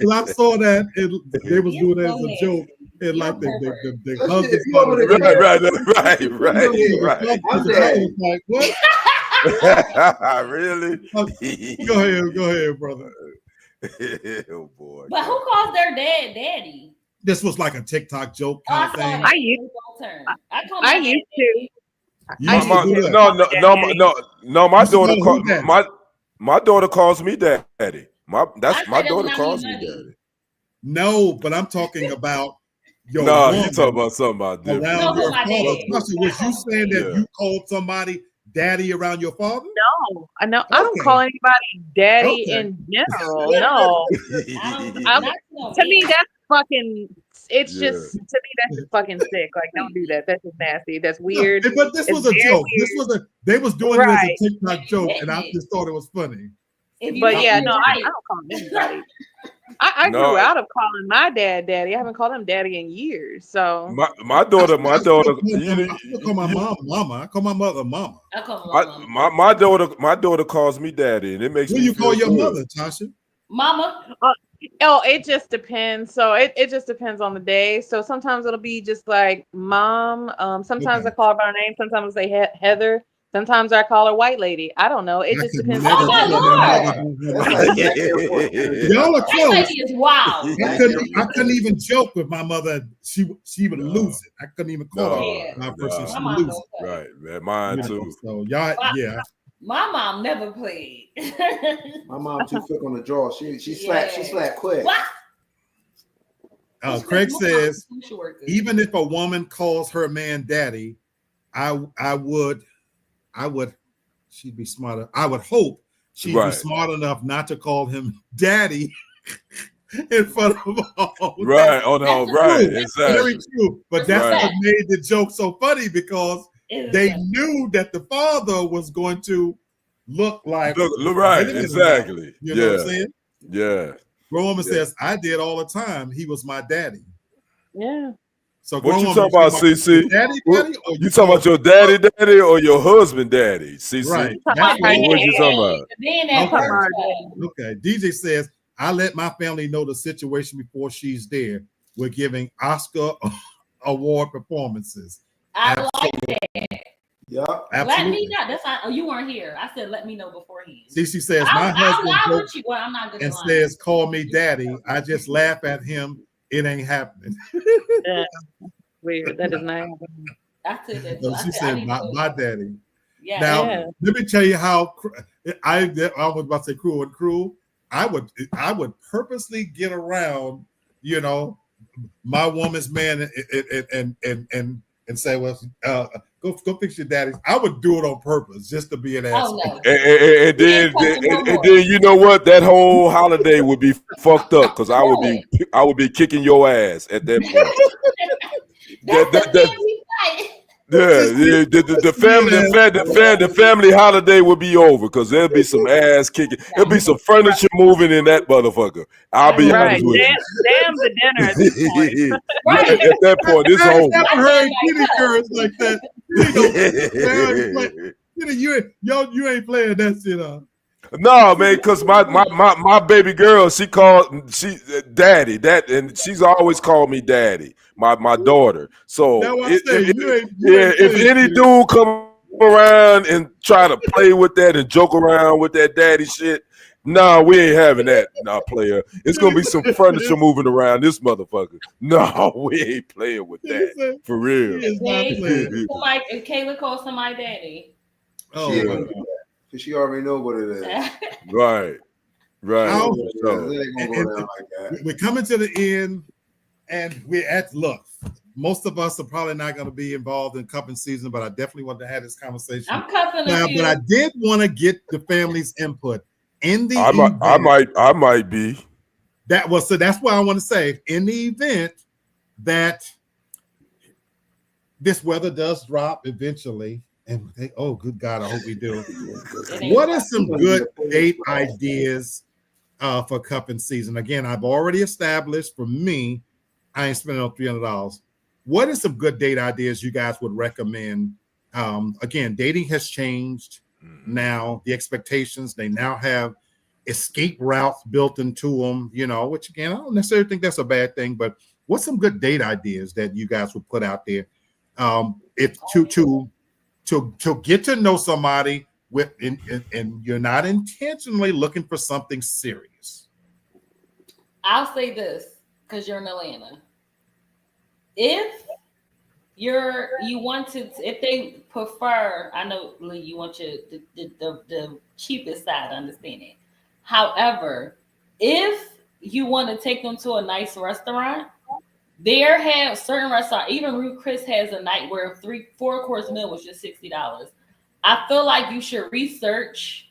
I saw that they was doing it as a joke. And like the husband, right. Like, what? Really? Go ahead, brother. Oh boy. But who calls their dad daddy? This was like a TikTok joke kind of thing. I used to. No, my daughter calls me daddy. My daughter calls me daddy. No, but I'm talking about your No, you talking about something about different. around your father. Was you saying that you called somebody daddy around your father? No, I don't call anybody daddy in general. No, to me that's fucking. It's just to me that's just fucking sick. Like, don't do that. That's just nasty. That's weird. No, but this was a joke. Weird. They was doing it as a TikTok joke, and I just thought it was funny. But yeah, no, I don't call anybody. I grew out of calling my dad daddy. I haven't called him daddy in years. So my daughter. I call my mom mama. I call my mother mama. I call my daughter calls me daddy, and it makes me. What you call your mother, Tasha? Mama. It just depends. So it just depends on the day. So sometimes it'll be just like mom. Sometimes I call her by her name. Sometimes I say Heather. Sometimes I call her white lady. I don't know. It just depends. Y'all are close. Lady is wild. I couldn't even joke with my mother. She would lose it. I couldn't even call her my person. She would lose it. Right, man. Mine too. So y'all, My mom never played. My mom too quick on the jaw. She slapped quick. What? Craig says, even if a woman calls her man daddy, I would she'd be smarter. I would hope she'd be smart enough not to call him daddy in front of all. Right, exactly. Very true. But that's what made the joke so funny because they knew that the father was going to look like exactly. You know what I'm saying? Yeah. Roman says, I did all the time. He was my daddy. Yeah. So what you talking about, CC? Daddy, you talking about your daddy, or your husband, daddy? CC. Right. What you talking about? Okay. DJ says, I let my family know the situation before she's there. We're giving Oscar award performances. I like that. Yeah, absolutely. Let me know. That's not. Oh, you weren't here. I said, let me know beforehand. CC says, my husband says, call me daddy. I just laugh at him. It ain't happening. Yeah. Weird. That is not happening. I said that. So she said, my daddy. Yeah. Now, let me tell you how I was about to say cruel. I would purposely get around, my woman's man and say, "Well, go fix your daddy's." I would do it on purpose just to be an asshole. Oh no. And then you know what? That whole holiday would be fucked up because I would be kicking your ass at that point. That's the family fight. Yeah, the family holiday would be over because there'll be some ass kicking. There'll be some furniture moving in that motherfucker. I'll be honest with you. Damn the dinner at this point. Right. At that point, it's I over. never heard Kitty curse like that. You ain't playing that shit on. No, man, because my baby girl, she daddy, and she's always called me daddy. My daughter. So if any dude come around and try to play with that and joke around with that daddy shit, no, we ain't having that, player. It's gonna be some furniture moving around this motherfucker. No, we ain't playing with that for real. Somebody, if Kayla calls somebody daddy. Oh, because she already know what it is. Right. We're coming to the end, and look. Most of us are probably not going to be involved in cupping season, but I definitely want to have this conversation. I'm cupping but I did want to get the family's input in the event. I might be. So that's why I want to say in the event that this weather does drop eventually. And oh, good God, I hope we do. What are some good date ideas for cupping season? Again, I've already established for me, I ain't spending on $300. What are some good date ideas you guys would recommend? Again, dating has changed now. The expectations, they now have escape routes built into them, which again, I don't necessarily think that's a bad thing, but what's some good date ideas that you guys would put out there? To get to know somebody and you're not intentionally looking for something serious. I'll say this because you're in Atlanta. If if they prefer, I know Lee, you want the cheapest side, understand it. However, if you want to take them to a nice restaurant, there have certain restaurants, even Ruth Chris has a night where 4 course meal was just $60. I feel like you should research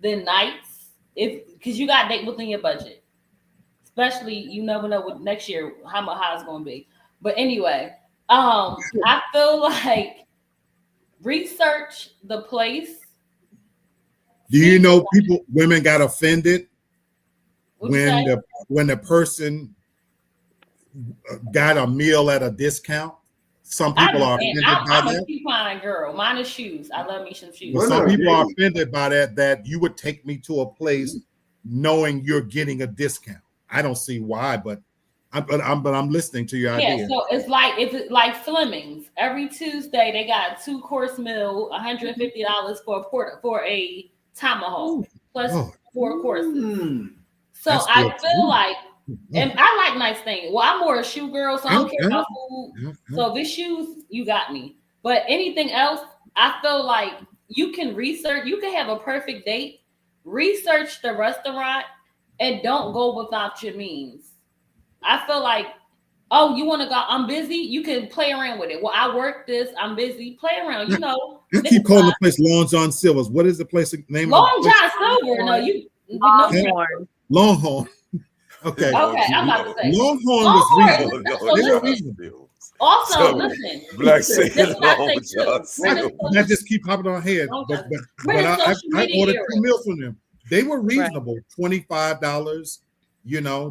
the nights because you got date within your budget. Especially, you never know what next year how it's going to be. But anyway, I feel like research the place. Do you know women got offended when the person got a meal at a discount? Some people are offended by that. I'm a coupon girl. Mine is shoes. I love me some shoes. Well, some people are offended by that you would take me to a place knowing you're getting a discount. I don't see why, but I'm listening to your idea. So it's like Fleming's. Every Tuesday they got a 2-course meal, $150 for a tomahawk plus 4 courses. So I feel like, and I like nice things. Well, I'm more a shoe girl, so I don't care about food. So if it's shoes, you got me. But anything else, I feel like you can research. You can have a perfect date. Research the restaurant and don't go without your means. I feel like, oh, you want to go? I'm busy. You can play around with it. Well, I work this. I'm busy. Play around. I keep calling the place Long John Silver's. What is the place name? Long John Silver. No, Longhorn. Okay, I'm about to say Longhorn was reasonable. Also, listen, Black saying that just keep popping on my head. But I ordered 2 meals from them. They were reasonable. $25.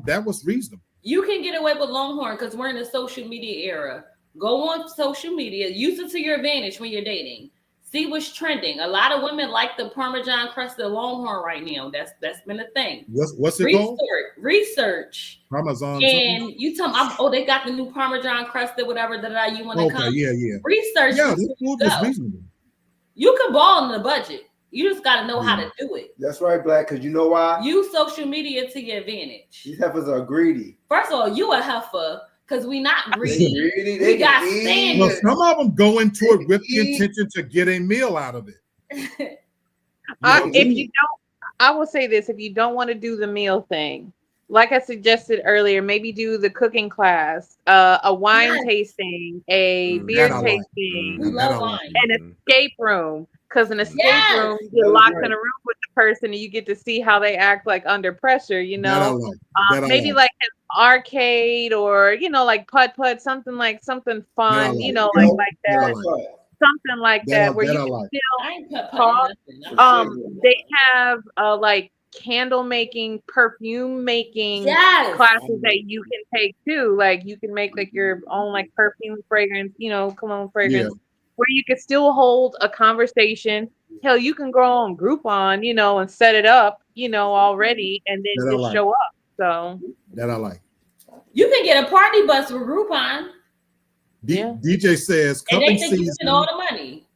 That was reasonable. You can get away with Longhorn because we're in the social media era. Go on social media, use it to your advantage when you're dating. See what's trending. A lot of women like the Parmesan crusted Longhorn right now. That's been a thing. What's it called? Research. Parmesan. And you tell them, they got the new Parmesan crusted, whatever that you want to come. Yeah. Research. Yeah, this food is reasonable. You can ball in the budget. You just got to know how to do it. That's right, Black, because you know why? Use social media to your advantage. These heifers are greedy. First of all, you a heifer because we not greedy. We got standards. Well, some of them go into it with the intention to get a meal out of it. I will say this: if you don't want to do the meal thing, like I suggested earlier, maybe do the cooking class, a wine Yes. tasting, a beer That I like. tasting, We That I love like. wine. an escape room. Because an escape Yes. room, you get That is locked right. in a room with the person and you get to see how they act like under pressure, you That I know? like. That I Maybe like. like an arcade or, you know, like putt, something That I fun, you like. know, Yo, like That I that. like. Something like that where That you I can like. still I ain't putting talk. nothing. For sure. They have like candle making, perfume making Yes. classes that you can take too. Like you can make like your own like perfume fragrance, you know, cologne fragrance, where you can still hold a conversation. Hell, you can go on Groupon, you know, and set it up, you know, already, and then That I just like. show up. So That I like. You can get a party bus with Groupon, Yeah. DJ says and they cupping think you season. spend all the money.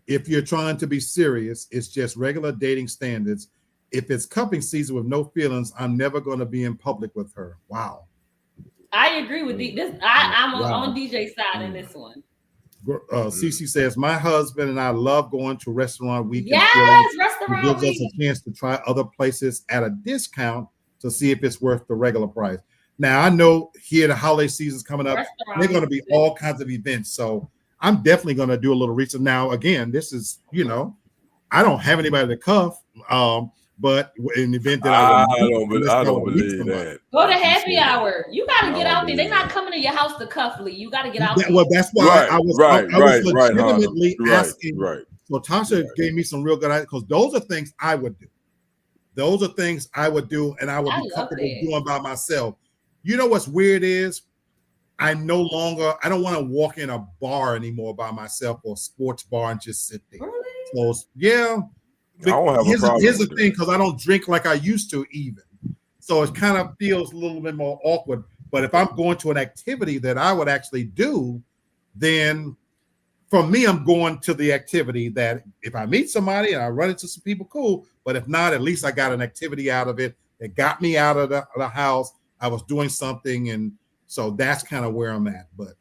If you're trying to be serious, it's just regular dating standards. If it's cupping season with no feelings, I'm never going to be in public with her. Wow. I agree with this. I'm Wow. on DJ side in this one. Cece says, my husband and I love going to restaurant week and Yes, feelings. It restaurant gives us week. a chance to try other places at a discount to see if it's worth the regular price. Now, I know here the holiday season's coming up. Restaurant There are going to be week. all kinds of events. So I'm definitely going to do a little research. Now, again, this is, you know, I don't have anybody to cuff, but in the event that I I don't would meet believe somebody. that. Go to happy hour. You got to I get don't out there. They're believe not that. coming to your house to cuff Lee. You got to get out there. Well, that's why I was Right, legitimately asking. Right. So Tasha gave me some real good ideas because those are things I would do. Those are things I would do, and I would be comfortable doing by myself. You know what's weird is I don't want to walk in a bar anymore by myself or a sports bar and just sit there. Really? So yeah, I don't have a problem. Here's the with thing, that. because I don't drink like I used to even. So it kind of feels a little bit more awkward. But if I'm going to an activity that I would actually do, then for me, I'm going to the activity that if I meet somebody and I run into some people, cool. But if not, at least I got an activity out of it that got me out of the house. I was doing something. And so that's kind of where I'm at. But,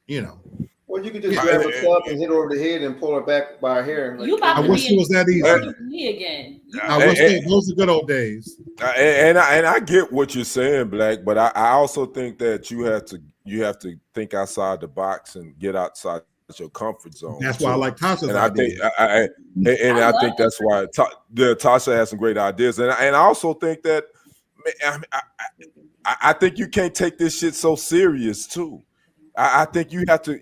you know. Well, you could just grab a club and hit her over the head and pull her back by her hair. You about I to wish be it was that easy. me again. I wish those are good old days. And I get what you're saying, Black, but I also think that you have to think outside the box and get outside your comfort zone. That's why I like Tasha's and idea. I think that's why Tasha has some great ideas, and I also think that I think you can't take this shit so serious too. I think you have to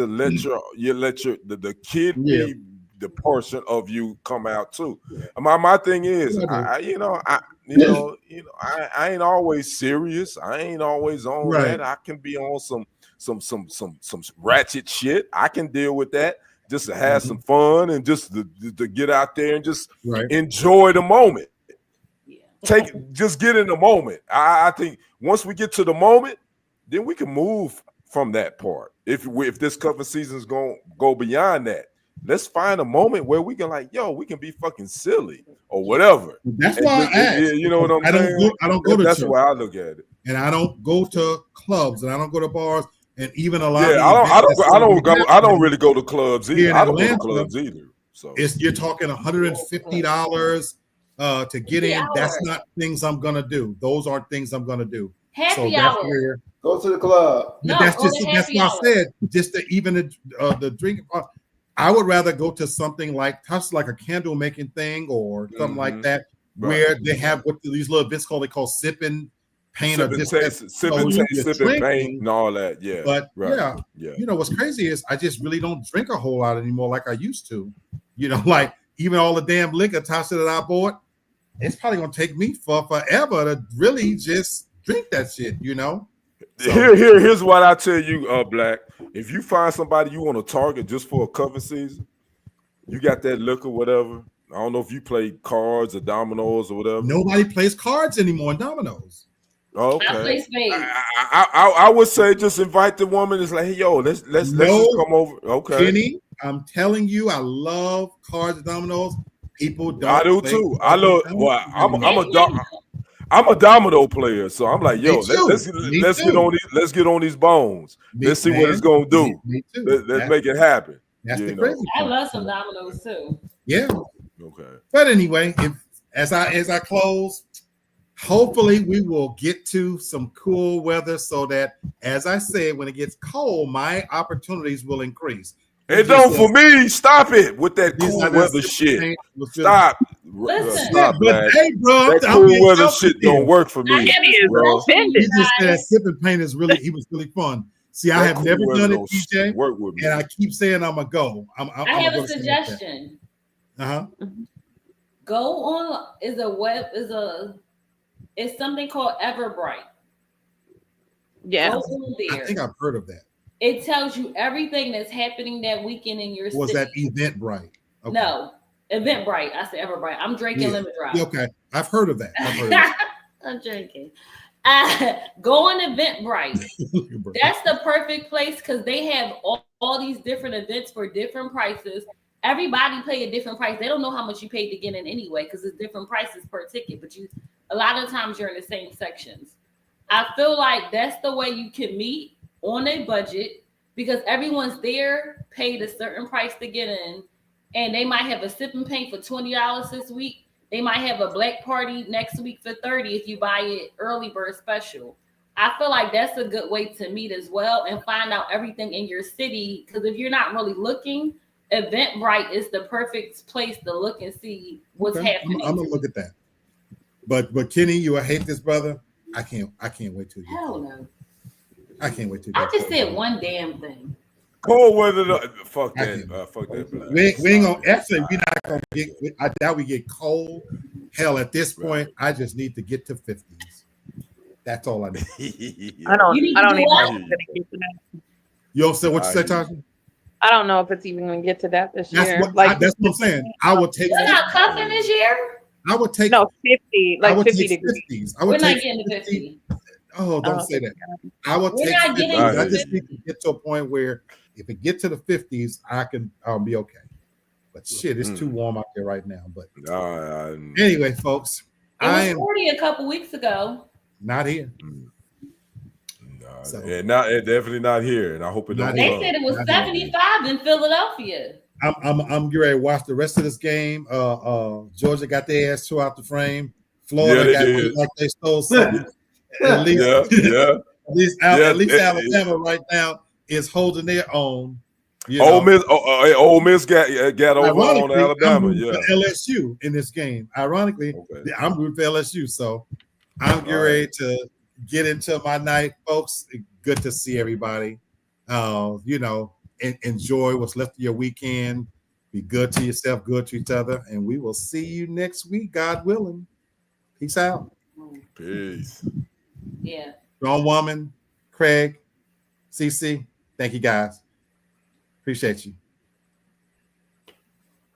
let the kid be the portion of you come out too. My thing is, I ain't always serious. I ain't always on that. I can be on some ratchet shit. I can deal with that just to have some fun and just to get out there and just enjoy the moment. Just get in the moment. I think once we get to the moment, then we can move from that part. If this cuffing season's gonna go beyond that, let's find a moment where we can we can be fucking silly or whatever. That's why I asked. You know what I'm saying? I don't go to That's church. why I look at it. And I don't go to clubs, and I don't go to bars, and even a lot. I don't really go to clubs either. I don't go to clubs either. So you're talking $150 to get in. That's not things I'm gonna do. Those aren't things I'm gonna do. Happy hour. Go to the club. But that's why I said just to even the drink. I would rather go to something like a candle making thing or something like that, where they have what these little events they call sipping paint or sipping paint and all that. Yeah. But you know what's crazy is I just really don't drink a whole lot anymore like I used to. You know, like even all the damn liquor Tasha that I bought, it's probably gonna take me forever to really just drink that shit, you know. So, here's what I tell you, Black. If you find somebody you want to target just for a cover season, you got that liquor, whatever. I don't know if you play cards or dominoes or whatever. Nobody plays cards anymore in dominoes. Okay. I play spades. I would say just invite the woman. It's like, hey, yo, let's just come over. Okay. Kenny, I'm telling you, I love cards and dominoes. People don't. I do too. I love. Well, I'm a domino player, so I'm like, yo, let's get on these bones. Let's see what it's gonna do. Let's make it happen. That's the crazy part. I love some dominoes too. Yeah. Okay. But anyway, as I close, hopefully we will get to some cool weather so that, as I said, when it gets cold, my opportunities will increase. It don't for me. Stop it with that These cool are the weather simple shit. things was really- Stop. Listen. Stop, but Black. hey, bro, That I'm cool being weather selfish shit here. don't work for I me. have a bro. suggestion, He you just said guys. sipping paint is really, he was really fun. See, I That have cool never weather done it, don't PJ, work with me. and I keep saying I'm gonna go. I'm I have a gonna suggestion. Go on it's something called Everbright. Yeah. Go on I there. think I've heard of that. It tells you everything that's happening that weekend in your Was city. that Eventbrite? Okay. No, Eventbrite. I said Everbright. I'm drinking lemon drop. Yeah, okay, I've heard of that. I've heard of that. I'm drinking. Go on Eventbrite. That's the perfect place because they have all these different events for different prices. Everybody pay a different price. They don't know how much you paid to get in anyway because it's different prices per ticket. But a lot of times you're in the same sections. I feel like that's the way you can meet on a budget because everyone's there, paid a certain price to get in, and they might have a sip and paint for $20 this week. They might have a black party next week for $30 if you buy it early bird special. I feel like that's a good way to meet as well and find out everything in your city. Because if you're not really looking, Eventbrite is the perfect place to look and see what's happening. I'm gonna look at that. But Kenny, you will hate this, brother. I can't wait till you. Hell no. I can't wait till. I just said one damn thing. Cold weather. Fuck that. Fuck that. Black. We ain't gonna actually. We're not gonna get. I doubt we get cold. Hell, at this point, I just need to get to 50s. That's all I need. I don't even know if You. it's gonna get to that. You don't say what you say, Tasha? I don't know if it's even gonna get to that this year. That's what I'm saying. I will take. We're not cuffing this year. I would take 50, like 50 take degrees. 50s. I would We're not take getting to 50. Oh, don't say that. I will We're take not 50s. getting I to just need to get to a point where if it get to the 50s, I'll be okay. But shit, it's too warm out there right now. But anyway, folks, I It am was 40 a couple weeks ago. not here. Definitely not here, and I hope it don't. They said it was 75 in Philadelphia. I'm getting ready to watch the rest of this game. Georgia got their ass tore out the frame. Florida got like they stole something. At least, at least Alabama right now is holding their own. Ole Miss got over on Alabama. I'm rooting for LSU in this game. Ironically, I'm rooting for LSU. So I'm getting ready to get into my night, folks. Good to see everybody. Enjoy what's left of your weekend. Be good to yourself, good to each other, and we will see you next week, God willing. Peace out. Peace. Yeah. Strong Woman, Craig, CC. Thank you, guys. Appreciate you.